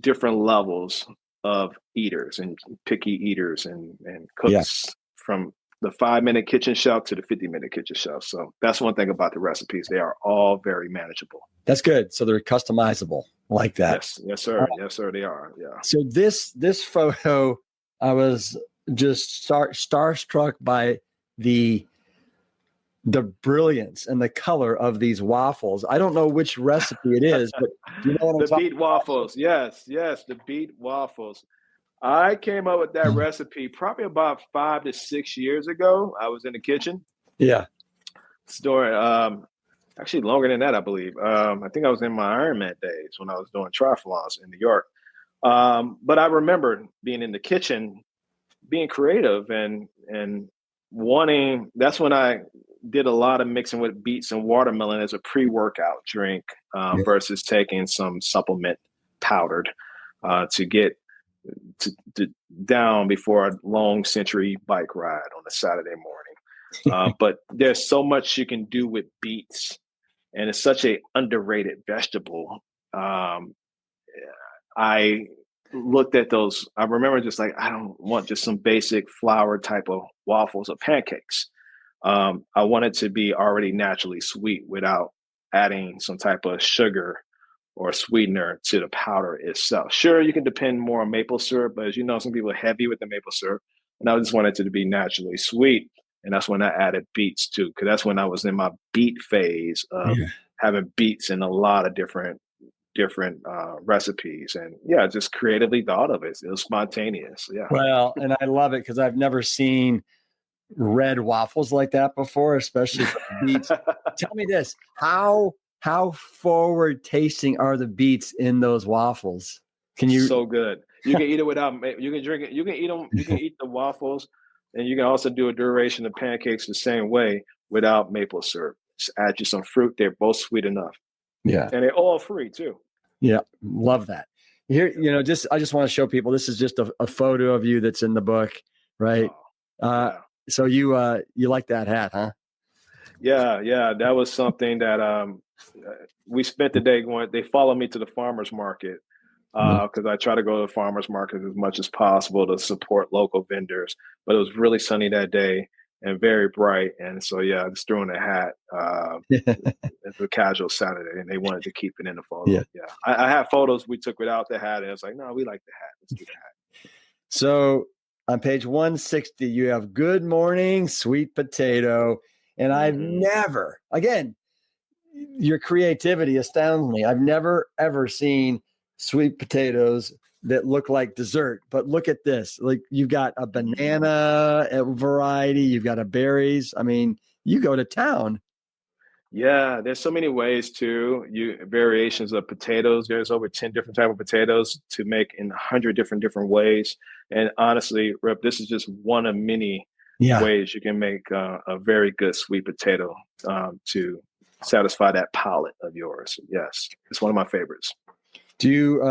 different levels of eaters and picky eaters and cooks, from the 5-minute kitchen chef to the 50-minute kitchen chef. So that's one thing about the recipes. They are all very manageable.
That's good. So they're customizable like that.
Yes, sir. Yes, sir. They are. Yeah.
So this photo, I was just starstruck by the brilliance and the color of these waffles. I don't know which recipe it is, but you know what I'm talking
about? The beet waffles. Yes, the beet waffles. I came up with that recipe probably about 5 to 6 years ago. I was in the kitchen.
Yeah.
Story. Actually longer than that, I believe. I think I was in my Ironman days when I was doing triathlons in New York. But I remember being in the kitchen, being creative and wanting. That's when I did a lot of mixing with beets and watermelon as a pre-workout drink versus taking some supplement powdered to get to down before a long century bike ride on a Saturday morning. But there's so much you can do with beets, and it's such a underrated vegetable. I looked at those. I remember just like, I don't want just some basic flour type of waffles or pancakes. I want it to be already naturally sweet without adding some type of sugar or sweetener to the powder itself. Sure, you can depend more on maple syrup, but as you know, some people are heavy with the maple syrup, and I just wanted it to be naturally sweet. And that's when I added beets too, because that's when I was in my beet phase of having beets in a lot of different recipes, and just creatively thought of it. It was spontaneous. Yeah.
Well, and I love it because I've never seen red waffles like that before, especially for beets. Tell me this: how forward tasting are the beets in those waffles? Can you?
So good. You can eat it without. You can drink it. You can eat them. You can eat the waffles, and you can also do a duration of pancakes the same way without maple syrup. Just add you some fruit. They're both sweet enough.
Yeah,
and they're all free too.
Yeah, love that. Here, I just want to show people this is just a photo of you that's in the book, right? So you like that hat, huh?
Yeah. That was something that we spent the day going. They followed me to the farmer's market because I try to go to the farmers market as much as possible to support local vendors. But it was really sunny that day and very bright, and so yeah, I just threw in a hat. It's a casual Saturday, and they wanted to keep it in the photo.
Yeah.
Yeah, I have photos we took without the hat, and it's like, no, we like the hat. Let's do the hat.
So on page 160, you have "Good morning, sweet potato," and I've never, again, your creativity astounds me. I've never ever seen sweet potatoes that look like dessert, but look at this. Like, you've got a banana variety, you've got a berries. I mean, you go to town.
Yeah, there's so many ways to you variations of potatoes. There's over 10 different type of potatoes to make in 100 different ways. And honestly, Rip, this is just one of many ways you can make a very good sweet potato to satisfy that palate of yours. Yes, it's one of my favorites.
Do you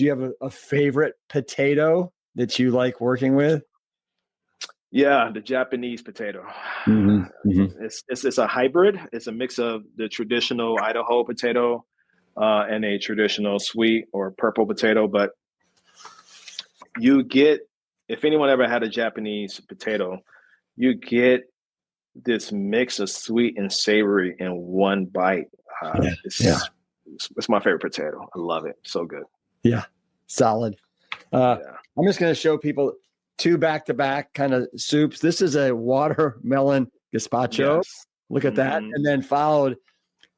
have a favorite potato that you like working with?
Yeah, the Japanese potato. It's a hybrid. It's a mix of the traditional Idaho potato and a traditional sweet or purple potato. But you get, if anyone ever had a Japanese potato, you get this mix of sweet and savory in one bite. It's my favorite potato. I love it. So good.
Yeah, solid. I'm just going to show people two back-to-back kind of soups. This is a watermelon gazpacho. Yes. Look at that. And then followed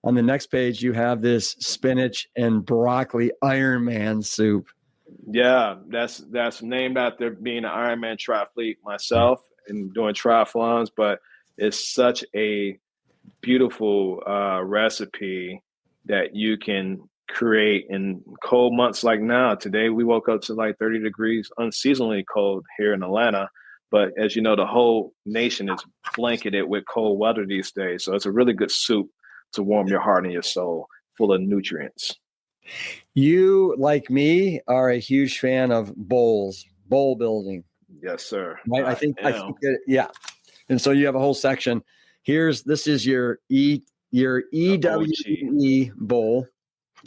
on the next page, you have this spinach and broccoli Ironman soup.
Yeah, that's named after being an Ironman triathlete myself and doing triathlons, but it's such a beautiful recipe that you can create in cold months like now. Today we woke up to like 30 degrees, unseasonably cold here in Atlanta. But as you know, the whole nation is blanketed with cold weather these days. So it's a really good soup to warm your heart and your soul, full of nutrients.
You, like me, are a huge fan of bowl building.
Yes, sir.
Right? I think yeah. And so you have a whole section. This is your EWE bowl.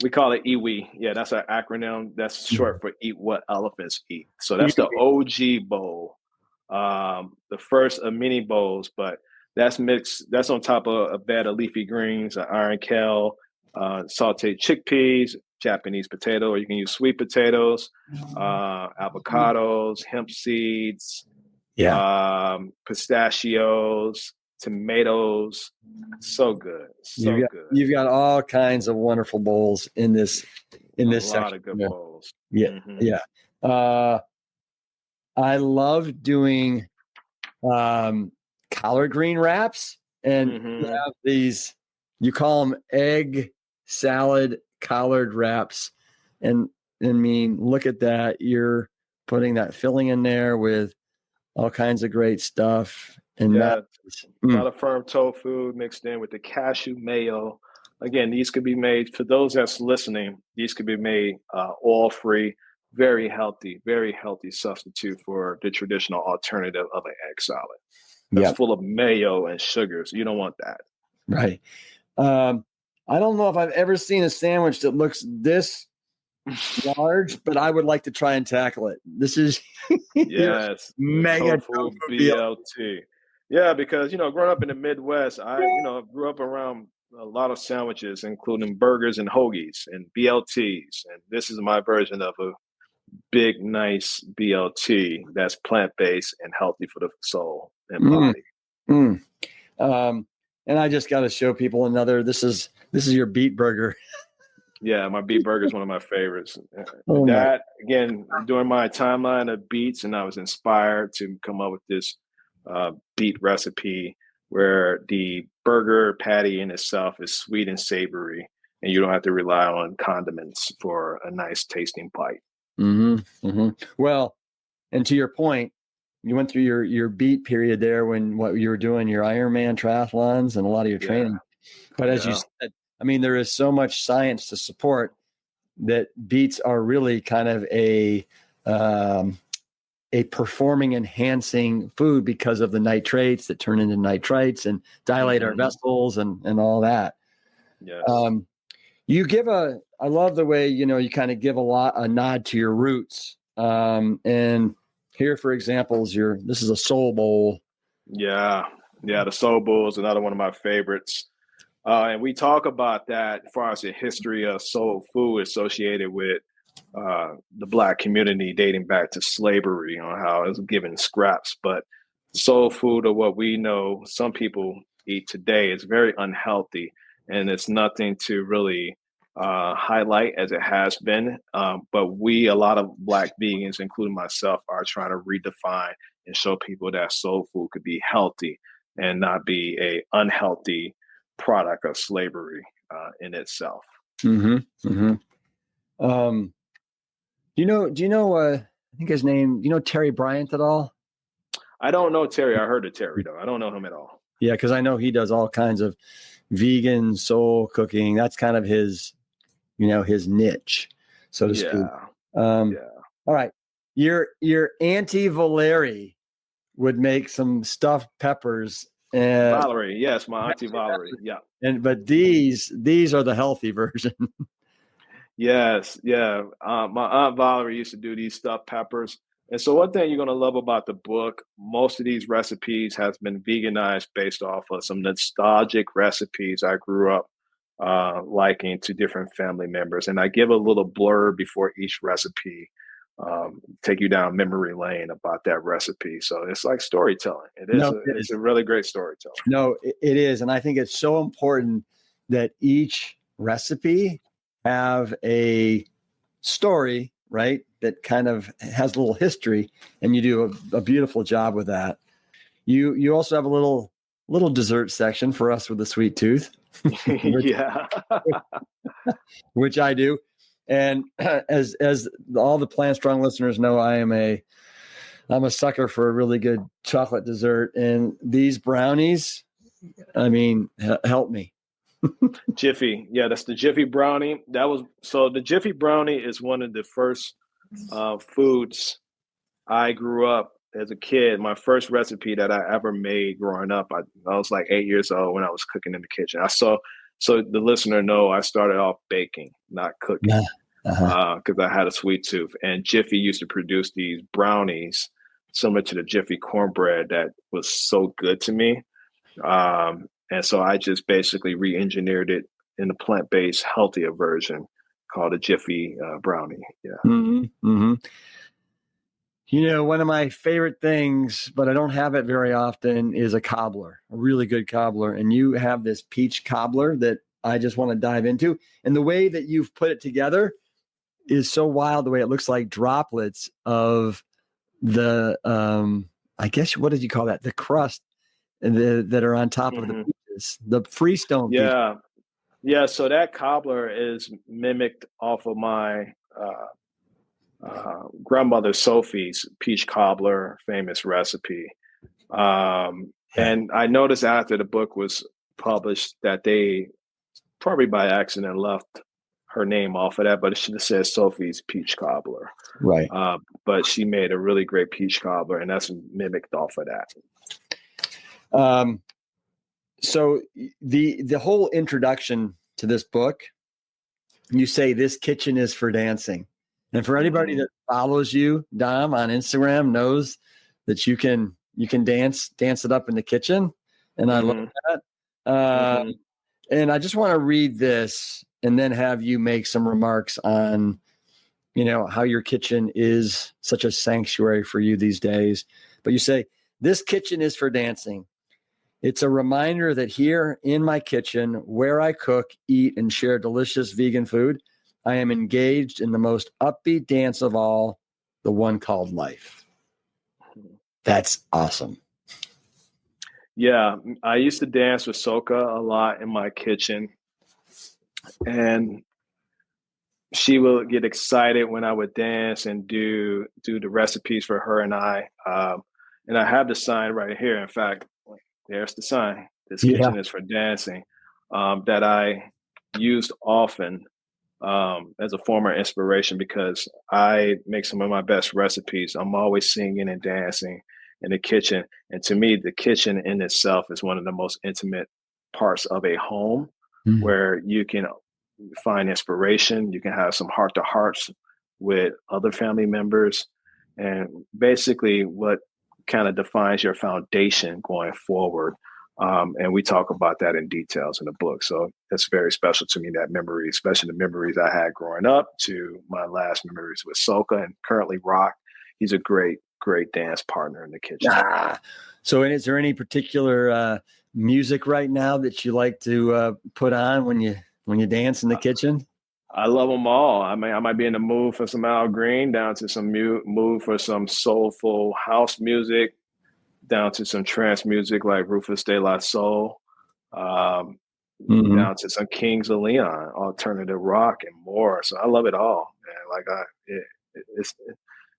We call it EWE. Yeah, that's our acronym. That's short for Eat What Elephants Eat. So that's the OG bowl. The first of many bowls, but that's mixed. That's on top of a bed of leafy greens, iron kale, sauteed chickpeas, Japanese potato, or you can use sweet potatoes, avocados, hemp seeds, pistachios, tomatoes. So good.
You've got all kinds of wonderful bowls in this section.
A lot of good bowls.
Yeah. I love doing collard green wraps, and you have these, you call them egg salad collard wraps. And I mean, look at that. You're putting that filling in there with all kinds of great stuff. And
a lot of firm tofu mixed in with the cashew mayo. Again, these could be made, for those that's listening, these could be made oil-free, very healthy substitute for the traditional alternative of an egg salad. That's full of mayo and sugars. You don't want that.
Right. I don't know if I've ever seen a sandwich that looks this large, but I would like to try and tackle it. This is mega
tofu BLT. Yeah, because growing up in the Midwest, I grew up around a lot of sandwiches, including burgers and hoagies and BLTs, and this is my version of a big, nice BLT that's plant-based and healthy for the soul and body.
And I just got to show people another. This is your beet burger.
Yeah, my beet burger is one of my favorites. Again, during my timeline of beets, and I was inspired to come up with this beet recipe where the burger patty in itself is sweet and savory, and you don't have to rely on condiments for a nice tasting bite.
Well, and to your point, you went through your beet period there when what you were doing, your Ironman triathlons and a lot of your training. But as you said, I mean, there is so much science to support that beets are really kind of a performing enhancing food because of the nitrates that turn into nitrites and dilate our vessels and all that.
Yes.
You give a I love the way, you kind of give a nod to your roots. And here, for example, this is a soul bowl.
Yeah, yeah. The soul bowl is another one of my favorites. And we talk about that as far as the history of soul food associated with the Black community dating back to slavery, on how it was given scraps. But soul food, or what we know some people eat today, is very unhealthy, and it's nothing to really highlight as it has been. But a lot of Black vegans, including myself, are trying to redefine and show people that soul food could be healthy and not be a unhealthy product of slavery in itself.
Mm-hmm. Mm-hmm. I think his name, Terry Bryant at all?
I don't know Terry. I heard of Terry, though. I don't know him at all.
Yeah, because I know he does all kinds of vegan soul cooking. That's kind of his niche, so to speak.
Yeah.
All right. Your Auntie Valeri would make some stuffed peppers. And
Valerie, yes, my Auntie Valerie. Yeah.
But these are the healthy version.
Yes, yeah. My Aunt Valerie used to do these stuffed peppers. And so one thing you're going to love about the book, most of these recipes has been veganized based off of some nostalgic recipes I grew up liking to different family members. And I give a little blurb before each recipe, take you down memory lane about that recipe. So it's like storytelling. It's a really great storytelling.
No, it is. And I think it's so important that each recipe have a story, right? That kind of has a little history, and you do a beautiful job with that. You also have a little dessert section for us with a sweet tooth.
Yeah.
Which I do. And as all the Plant Strong listeners know, I'm a sucker for a really good chocolate dessert. And these brownies, I mean, help me.
Jiffy. Yeah, that's the Jiffy brownie. The Jiffy brownie is one of the first foods I grew up as a kid. My first recipe that I ever made growing up, I was like 8 years old when I was cooking in the kitchen. So the listener know I started off baking, not cooking, because I had a sweet tooth. And Jiffy used to produce these brownies similar to the Jiffy cornbread that was so good to me. And so I just basically re-engineered it in a plant-based, healthier version called a Jiffy brownie. Yeah.
Mm-hmm. Mm-hmm. One of my favorite things, but I don't have it very often, is a cobbler, a really good cobbler. And you have this peach cobbler that I just want to dive into. And the way that you've put it together is so wild, the way it looks like droplets of the, I guess, what did you call that? The crust that are on top of the peaches, the freestone peaches.
Yeah. So that cobbler is mimicked off of my grandmother Sophie's peach cobbler famous recipe. And I noticed after the book was published that they probably by accident left her name off of that, but it should have said Sophie's peach cobbler.
Right.
But she made a really great peach cobbler, and that's mimicked off of that.
So the whole introduction to this book, you say this kitchen is for dancing. And for anybody that follows you, Dom, on Instagram knows that you can dance it up in the kitchen. And I love that. And I just want to read this and then have you make some remarks on, how your kitchen is such a sanctuary for you these days. But you say, this kitchen is for dancing. It's a reminder that here in my kitchen, where I cook, eat, and share delicious vegan food, I am engaged in the most upbeat dance of all, the one called life. That's awesome.
Yeah, I used to dance with Soka a lot in my kitchen. And she would get excited when I would dance and do the recipes for her and I. And I have the sign right here. In fact, there's the sign. This kitchen is for dancing, that I used often as a form of inspiration, because I make some of my best recipes. I'm always singing and dancing in the kitchen. And to me, the kitchen in itself is one of the most intimate parts of a home, where you can find inspiration. You can have some heart to hearts with other family members. And basically, what kind of defines your foundation going forward. And we talk about that in details in the book. So it's very special to me, that memory, especially the memories I had growing up to my last memories with Soka and currently Rock. He's a great dance partner in the kitchen.
So is there any particular music right now that you like to put on when you dance in the kitchen?
I love them all. I mean, I might be in the mood for some Al Green, down to some mood for some soulful house music, down to some trance music like Rufus De La Soul, down to some Kings of Leon, alternative rock, and more. So I love it all, man.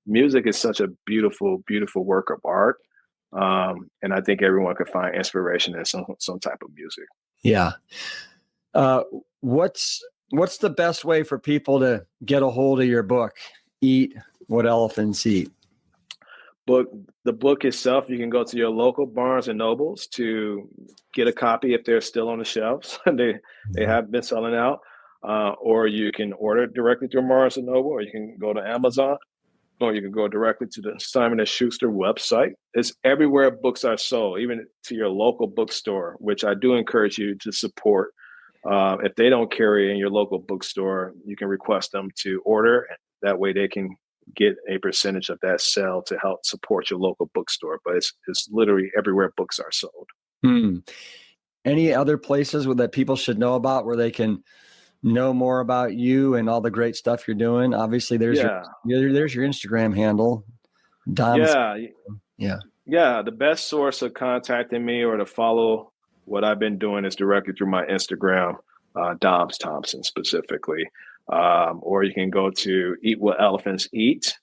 Music is such a beautiful, beautiful work of art, and I think everyone could find inspiration in some type of music.
Yeah. What's the best way for people to get a hold of your book, Eat What Elephants Eat?
The book itself, you can go to your local Barnes and Nobles to get a copy if they're still on the shelves. They have been selling out, or you can order it directly through Barnes and Noble, or you can go to Amazon, or you can go directly to the Simon & Schuster website. It's everywhere books are sold, even to your local bookstore, which I do encourage you to support. If they don't carry in your local bookstore, you can request them to order. That way they can get a percentage of that sale to help support your local bookstore. But it's literally everywhere books are sold.
Any other places that people should know about where they can know more about you and all the great stuff you're doing? Obviously, there's your Instagram handle, Dom.
Yeah. The best source of contacting me or to follow what I've been doing is directly through my Instagram, Dom Thompson specifically. Or you can go to Eat What Elephants Eat,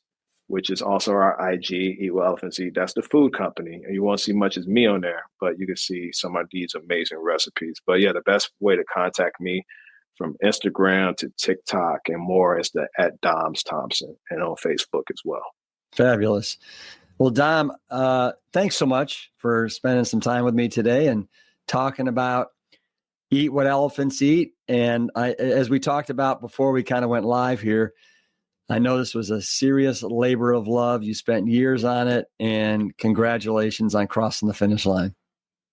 which is also our IG, Eat What Elephants Eat. That's the food company. And you won't see much as me on there, but you can see some of these amazing recipes. But yeah, the best way to contact me from Instagram to TikTok and more is at Dom Thompson, and on Facebook as well.
Fabulous. Well, Dom, thanks so much for spending some time with me today and talking about Eat What Elephants Eat. And as we talked about before we kind of went live here, I know this was a serious labor of love. You spent years on it, and congratulations on crossing the finish line.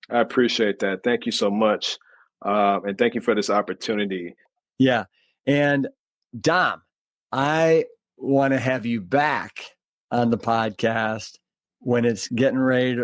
I appreciate that. Thank you so much. And thank you for this opportunity.
Yeah. And Dom, I want to have you back on the podcast when we're getting ready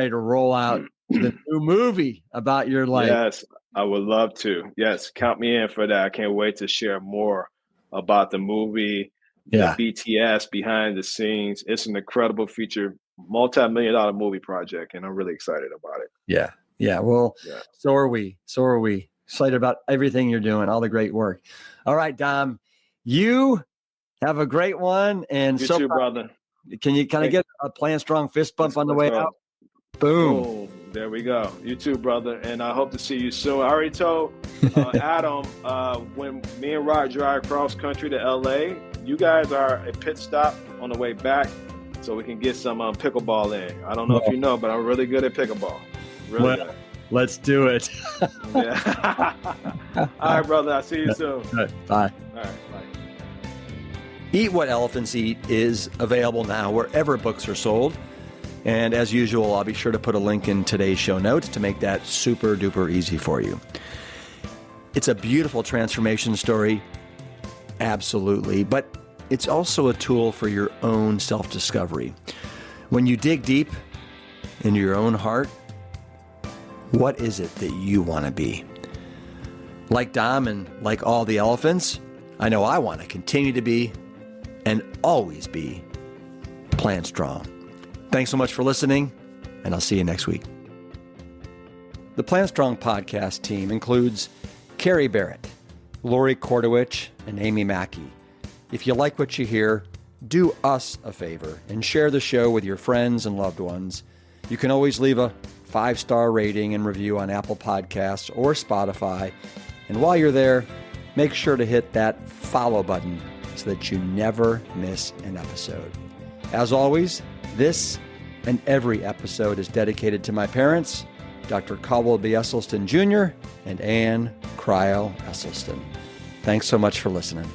to roll out the new movie about your life.
Yes, I would love to. Yes, count me in for that. I can't wait to share more about the movie, the BTS behind the scenes. It's an incredible feature, multi-million-dollar movie project, and I'm really excited about it.
Yeah. Yeah. Well, so are we. Excited about everything you're doing, all the great work. All right, Dom, you have a great one. And
you too, brother.
Can you kind of get a Plant Strong fist bump on the way out? Boom.
There we go. You too, brother. And I hope to see you soon. I already told Adam when me and Rock drive cross country to LA, you guys are a pit stop on the way back so we can get some pickleball in. I don't know if you know, but I'm really good at pickleball. Really good.
Let's do it.
Yeah. All right, brother. I'll see you soon.
All right, bye.
All right, bye.
Eat What Elephants Eat is available now wherever books are sold. And as usual, I'll be sure to put a link in today's show notes to make that super duper easy for you. It's a beautiful transformation story, absolutely, but it's also a tool for your own self-discovery. When you dig deep into your own heart, what is it that you want to be? Like Dom and like all the elephants, I know I want to continue to be and always be Plant Strong. Thanks so much for listening, and I'll see you next week. The Plant Strong podcast team includes Carrie Barrett, Lori Kordowich, and Amy Mackey. If you like what you hear, do us a favor and share the show with your friends and loved ones. You can always leave a 5-star rating and review on Apple Podcasts or Spotify. And while you're there, make sure to hit that follow button so that you never miss an episode. As always, this and every episode is dedicated to my parents, Dr. Caldwell B. Esselstyn Jr. and Anne Cryle Esselstyn. Thanks so much for listening.